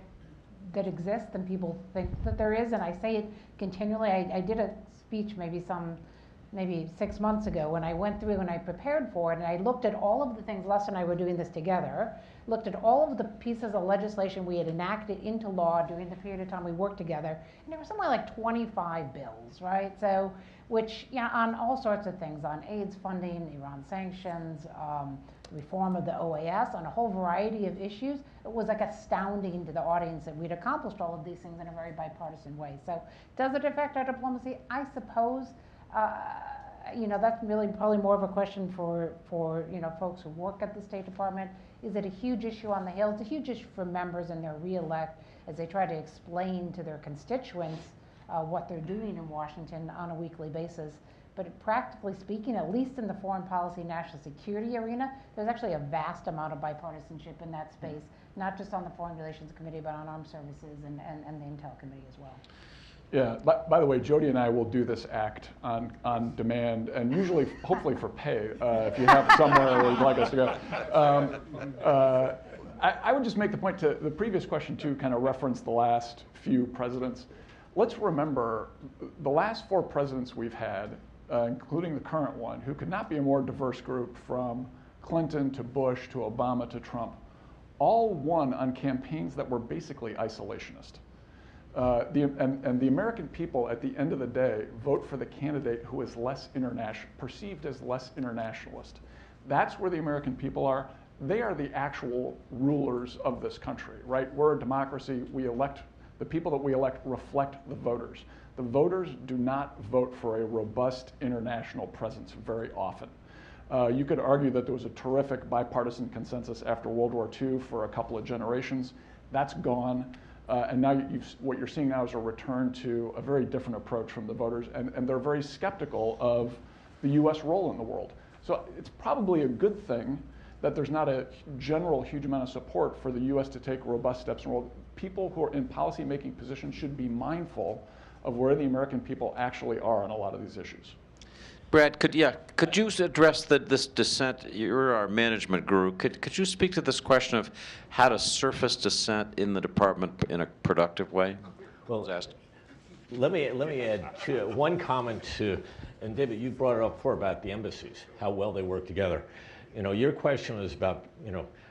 that exists than people think that there is, and I say it continually. I did a speech maybe 6 months ago when I went through and I prepared for it, and I looked at all of the things, Les and I were doing this together, looked at all of the pieces of legislation we had enacted into law during the period of time we worked together, and there were somewhere like 25 bills, right? So, which, on all sorts of things, on AIDS funding, Iran sanctions, reform of the OAS, on a whole variety of issues. It was like astounding to the audience that we'd accomplished all of these things in a very bipartisan way. So does it affect our diplomacy? I suppose. That's really probably more of a question for folks who work at the State Department. Is it a huge issue on the Hill? It's a huge issue for members and their re-elect as they try to explain to their constituents what they're doing in Washington on a weekly basis. But practically speaking, at least in the foreign policy, national security arena, there's actually a vast amount of bipartisanship in that space, not just on the Foreign Relations Committee, but on Armed Services and the Intel Committee as well. Yeah, by the way, Jody and I will do this act on demand, and usually, hopefully for pay, if you have somewhere where you'd like us to go. I would just make the point to the previous question, too, kind of reference the last few presidents. Let's remember the last 4 presidents we've had, including the current one, who could not be a more diverse group, from Clinton to Bush to Obama to Trump, all won on campaigns that were basically isolationist. The American people, at the end of the day, vote for the candidate who is perceived as less internationalist. That's where the American people are. They are the actual rulers of this country, right? We're a democracy. We elect, the people that we elect reflect the voters. The voters do not vote for a robust international presence very often. You could argue that there was a terrific bipartisan consensus after World War II for a couple of generations. That's gone. And now what you're seeing now is a return to a very different approach from the voters, and they're very skeptical of the U.S. role in the world. So it's probably a good thing that there's not a general huge amount of support for the U.S. to take robust steps in the world. People who are in policy-making positions should be mindful of where the American people actually are on a lot of these issues. Brad, could you address this dissent? You're our management guru. Could you speak to this question of how to surface dissent in the department in a productive way? Well, let me add one comment to, and David, you brought it up before about the embassies, how well they work together. Your question was about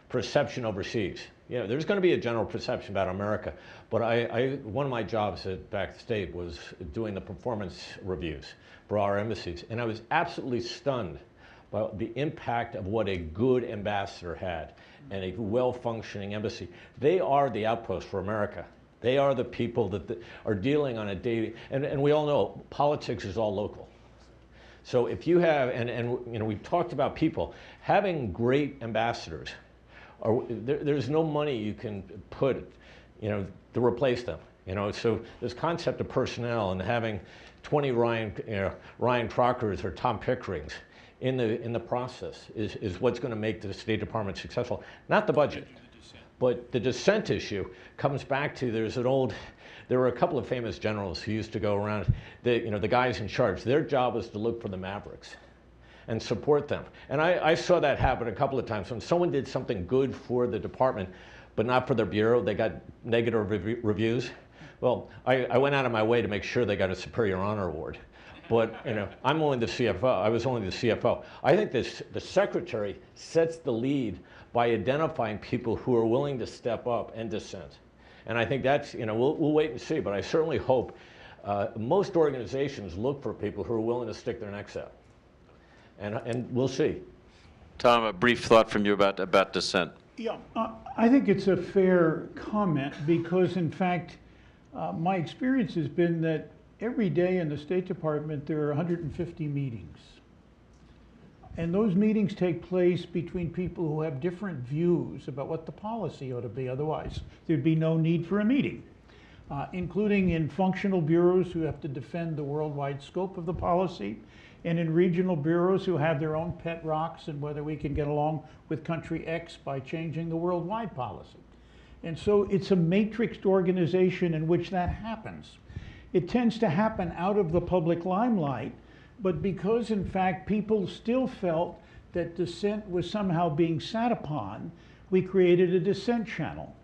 perception overseas. There's going to be a general perception about America, but one of my jobs back at the State was doing the performance reviews for our embassies, and I was absolutely stunned by the impact of what a good ambassador had and a well-functioning embassy. They are the outpost for America. They are the people that are dealing on a daily, and we all know politics is all local. So if you have, and we've talked about people, having great ambassadors, there's no money you can put, to replace them. So this concept of personnel and having 20 Ryan Crockers or Tom Pickerings in the process is what's going to make the State Department successful. Not the budget, but the dissent issue comes back to there were a couple of famous generals who used to go around, the guys in charge. Their job was to look for the mavericks and support them. And I saw that happen a couple of times when someone did something good for the department, but not for their bureau. They got negative reviews. Well, I went out of my way to make sure they got a Superior Honor Award. But I'm only the CFO. I was only the CFO. I think the secretary sets the lead by identifying people who are willing to step up and dissent. And I think that's, we'll wait and see. But I certainly hope most organizations look for people who are willing to stick their necks out. And we'll see. Tom, a brief thought from you about dissent. Yeah, I think it's a fair comment because, in fact, my experience has been that every day in the State Department there are 150 meetings. And those meetings take place between people who have different views about what the policy ought to be. Otherwise, there'd be no need for a meeting, including in functional bureaus who have to defend the worldwide scope of the policy, and in regional bureaus who have their own pet rocks and whether we can get along with country X by changing the worldwide policy. And so it's a matrixed organization in which that happens. It tends to happen out of the public limelight, but because in fact people still felt that dissent was somehow being sat upon, we created a dissent channel.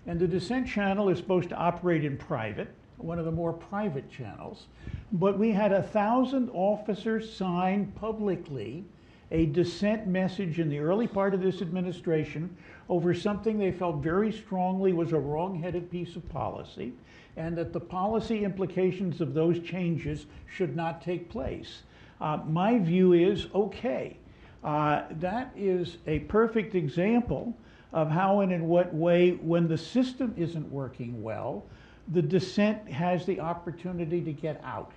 And the dissent channel is supposed to operate in private, one of the more private channels, but we had 1,000 officers sign publicly a dissent message in the early part of this administration over something they felt very strongly was a wrong-headed piece of policy, and that the policy implications of those changes should not take place. My view is, okay, that is a perfect example of how and in what way, when the system isn't working well, the dissent has the opportunity to get out.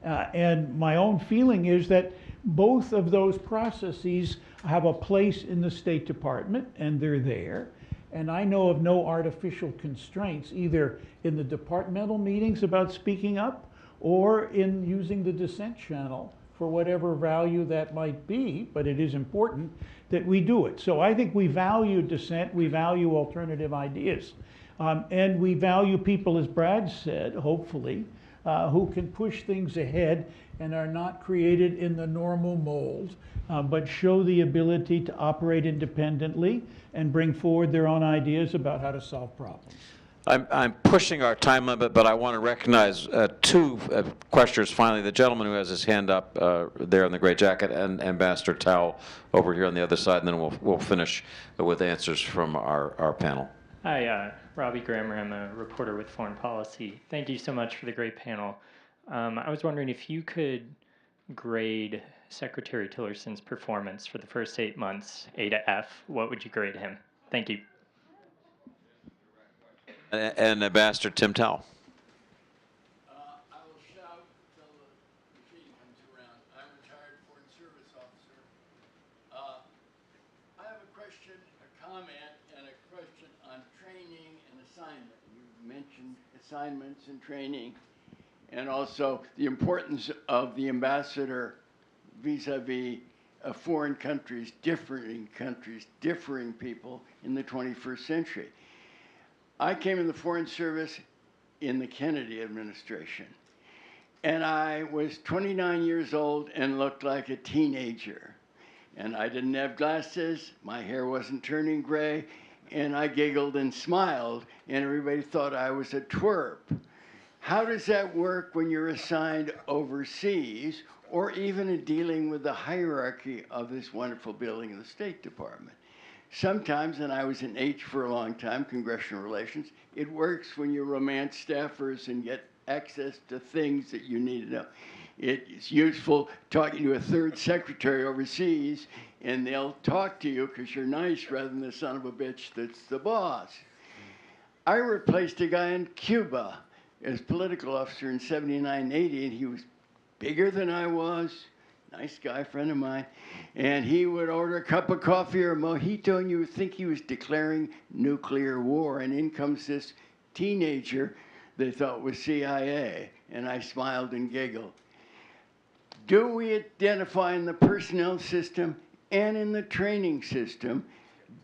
And my own feeling is that both of those processes have a place in the State Department, and they're there. And I know of no artificial constraints, either in the departmental meetings about speaking up or in using the dissent channel for whatever value that might be, but it is important that we do it. So I think we value dissent, we value alternative ideas, and we value people, as Brad said, hopefully, who can push things ahead and are not created in the normal mold, but show the ability to operate independently and bring forward their own ideas about how to solve problems. I'm pushing our time limit, but I want to recognize two questioners finally. The gentleman who has his hand up there in the gray jacket, and Ambassador Tao over here on the other side, and then we'll finish with answers from our panel. Hi, Robbie Grammer. I'm a reporter with Foreign Policy. Thank you so much for the great panel. I was wondering if you could grade Secretary Tillerson's performance for the first 8 months, A to F, what would you grade him? Thank you. And Ambassador Tim Tao. I will shout until the machine comes around. I'm a retired Foreign Service officer. I have a question, a comment, and a question on training and assignment. You mentioned assignments and training, and also the importance of the ambassador vis-a-vis foreign countries, differing people in the 21st century. I came in the Foreign Service in the Kennedy administration, and I was 29 years old and looked like a teenager. And I didn't have glasses, my hair wasn't turning gray, and I giggled and smiled, and everybody thought I was a twerp. How does that work when you're assigned overseas, or even in dealing with the hierarchy of this wonderful building in the State Department? Sometimes, and I was in H for a long time, Congressional Relations, it works when you romance staffers and get access to things that you need to know. It's useful talking to a third secretary overseas, and they'll talk to you because you're nice rather than the son of a bitch that's the boss. I replaced a guy in Cuba as political officer in 79, 80, and he was bigger than I was. Nice guy, friend of mine. And he would order a cup of coffee or a mojito, and you would think he was declaring nuclear war. And in comes this teenager they thought was CIA. And I smiled and giggled. Do we identify in the personnel system and in the training system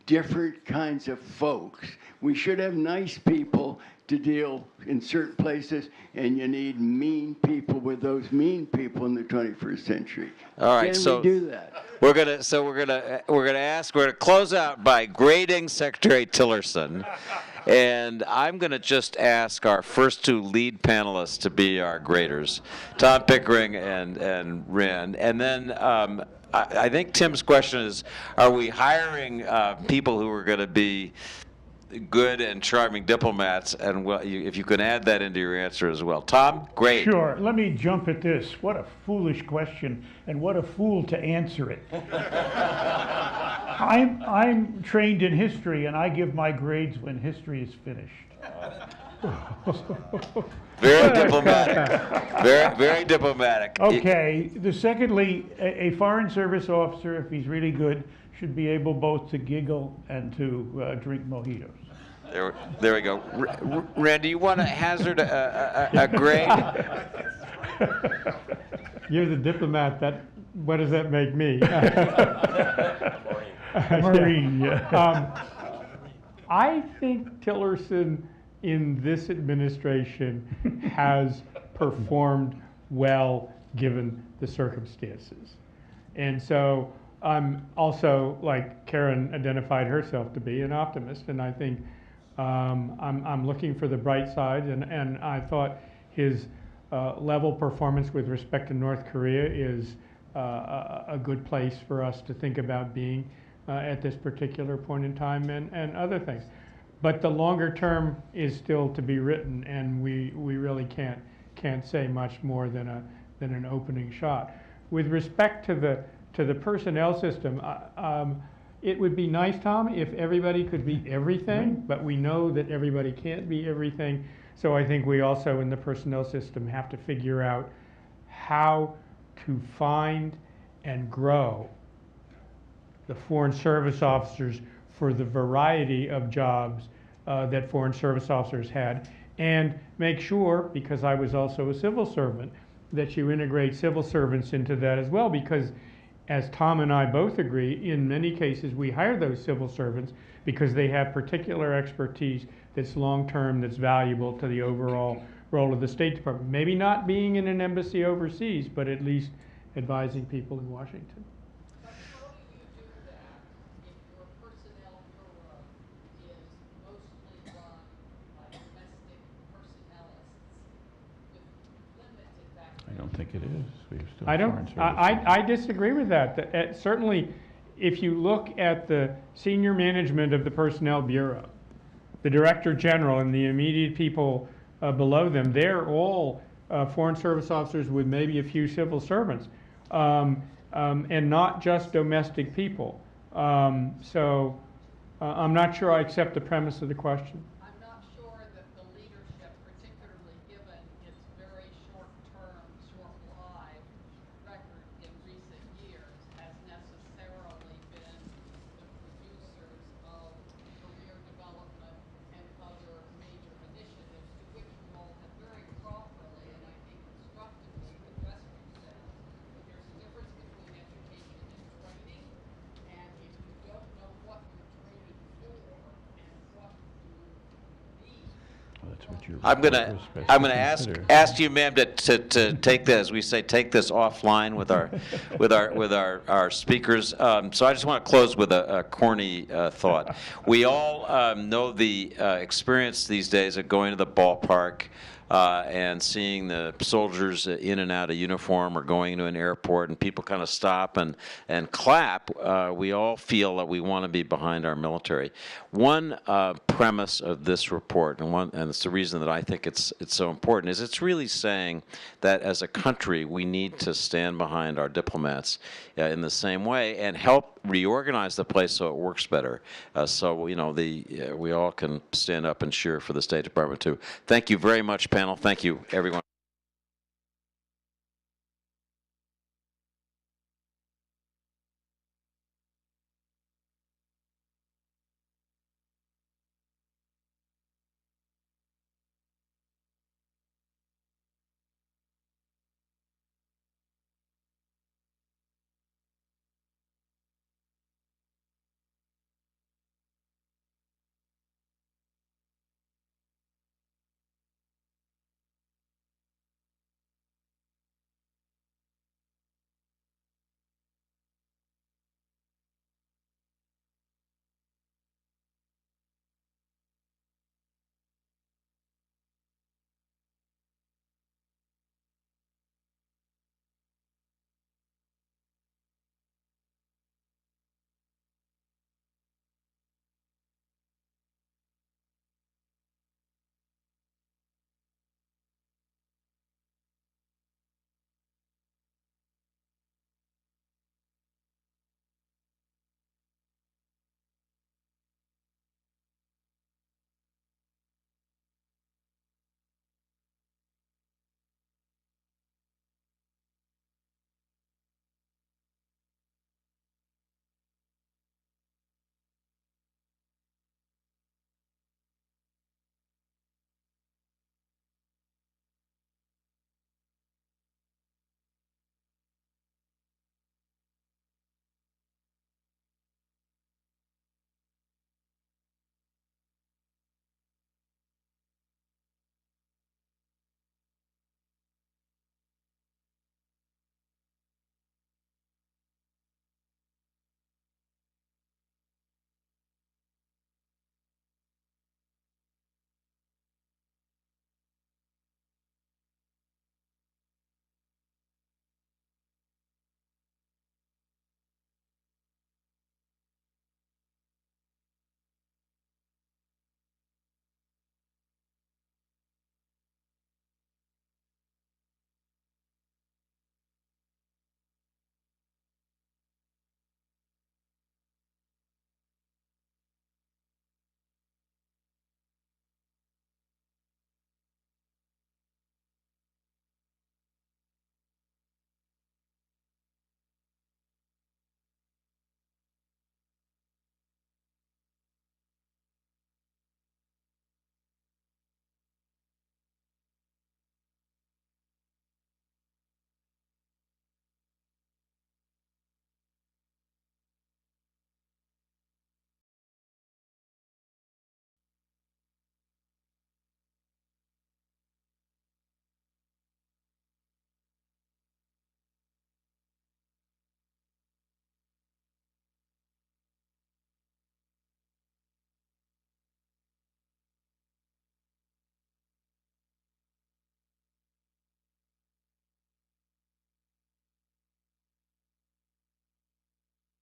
different kinds of folks. We should have nice people to deal in certain places, and you need mean people with those mean people in the 21st century. All right, Can so we do that? we're gonna close out by grading Secretary Tillerson, and I'm gonna just ask our first two lead panelists to be our graders, Tom Pickering and Ren, and then. I think Tim's question is, are we hiring people who are going to be good and charming diplomats? And if you can add that into your answer as well. Tom, great. Sure. Let me jump at this. What a foolish question, and what a fool to answer it. I'm trained in history, and I give my grades when history is finished. Very diplomatic. Very diplomatic. Okay. Secondly, a Foreign Service officer, if he's really good, should be able both to giggle and to drink mojitos. There we go. Ren, do you want to hazard a grade? You're the diplomat. What does that make me? Marine, yeah. I think Tillerson in this administration has performed well given the circumstances. And so I'm also, like Karen identified herself to be, an optimist, and I think I'm looking for the bright side, and I thought his level performance with respect to North Korea is a good place for us to think about being at this particular point in time, and other things. But the longer term is still to be written, and we really can't say much more than an opening shot. With respect to the personnel system, it would be nice, Tom, if everybody could be everything, but we know that everybody can't be everything. So I think we also in the personnel system have to figure out how to find and grow the Foreign Service officers for the variety of jobs that Foreign Service officers had, and make sure, because I was also a civil servant, that you integrate civil servants into that as well, because as Tom and I both agree, in many cases we hire those civil servants because they have particular expertise that's long-term, that's valuable to the overall role of the State Department. Maybe not being in an embassy overseas, but at least advising people in Washington. I don't think it is. We still I don't. Foreign Service. I disagree with that. Certainly, if you look at the senior management of the Personnel Bureau, the Director General and the immediate people below them, they're all Foreign Service officers with maybe a few civil servants, and not just domestic people. So I'm not sure I accept the premise of the question. I'm gonna ask you, ma'am, to take this. As we say, take this offline with our speakers. So I just want to close with a corny thought. We all know the experience these days of going to the ballpark and seeing the soldiers in and out of uniform, or going to an airport and people kind of stop and clap. We all feel that we want to be behind our military. One premise of this report, and it's the reason that I think it's so important, is it's really saying that as a country we need to stand behind our diplomats in the same way and help reorganize the place so it works better. So we all can stand up and cheer for the State Department too. Thank you very much, panel. Thank you, everyone.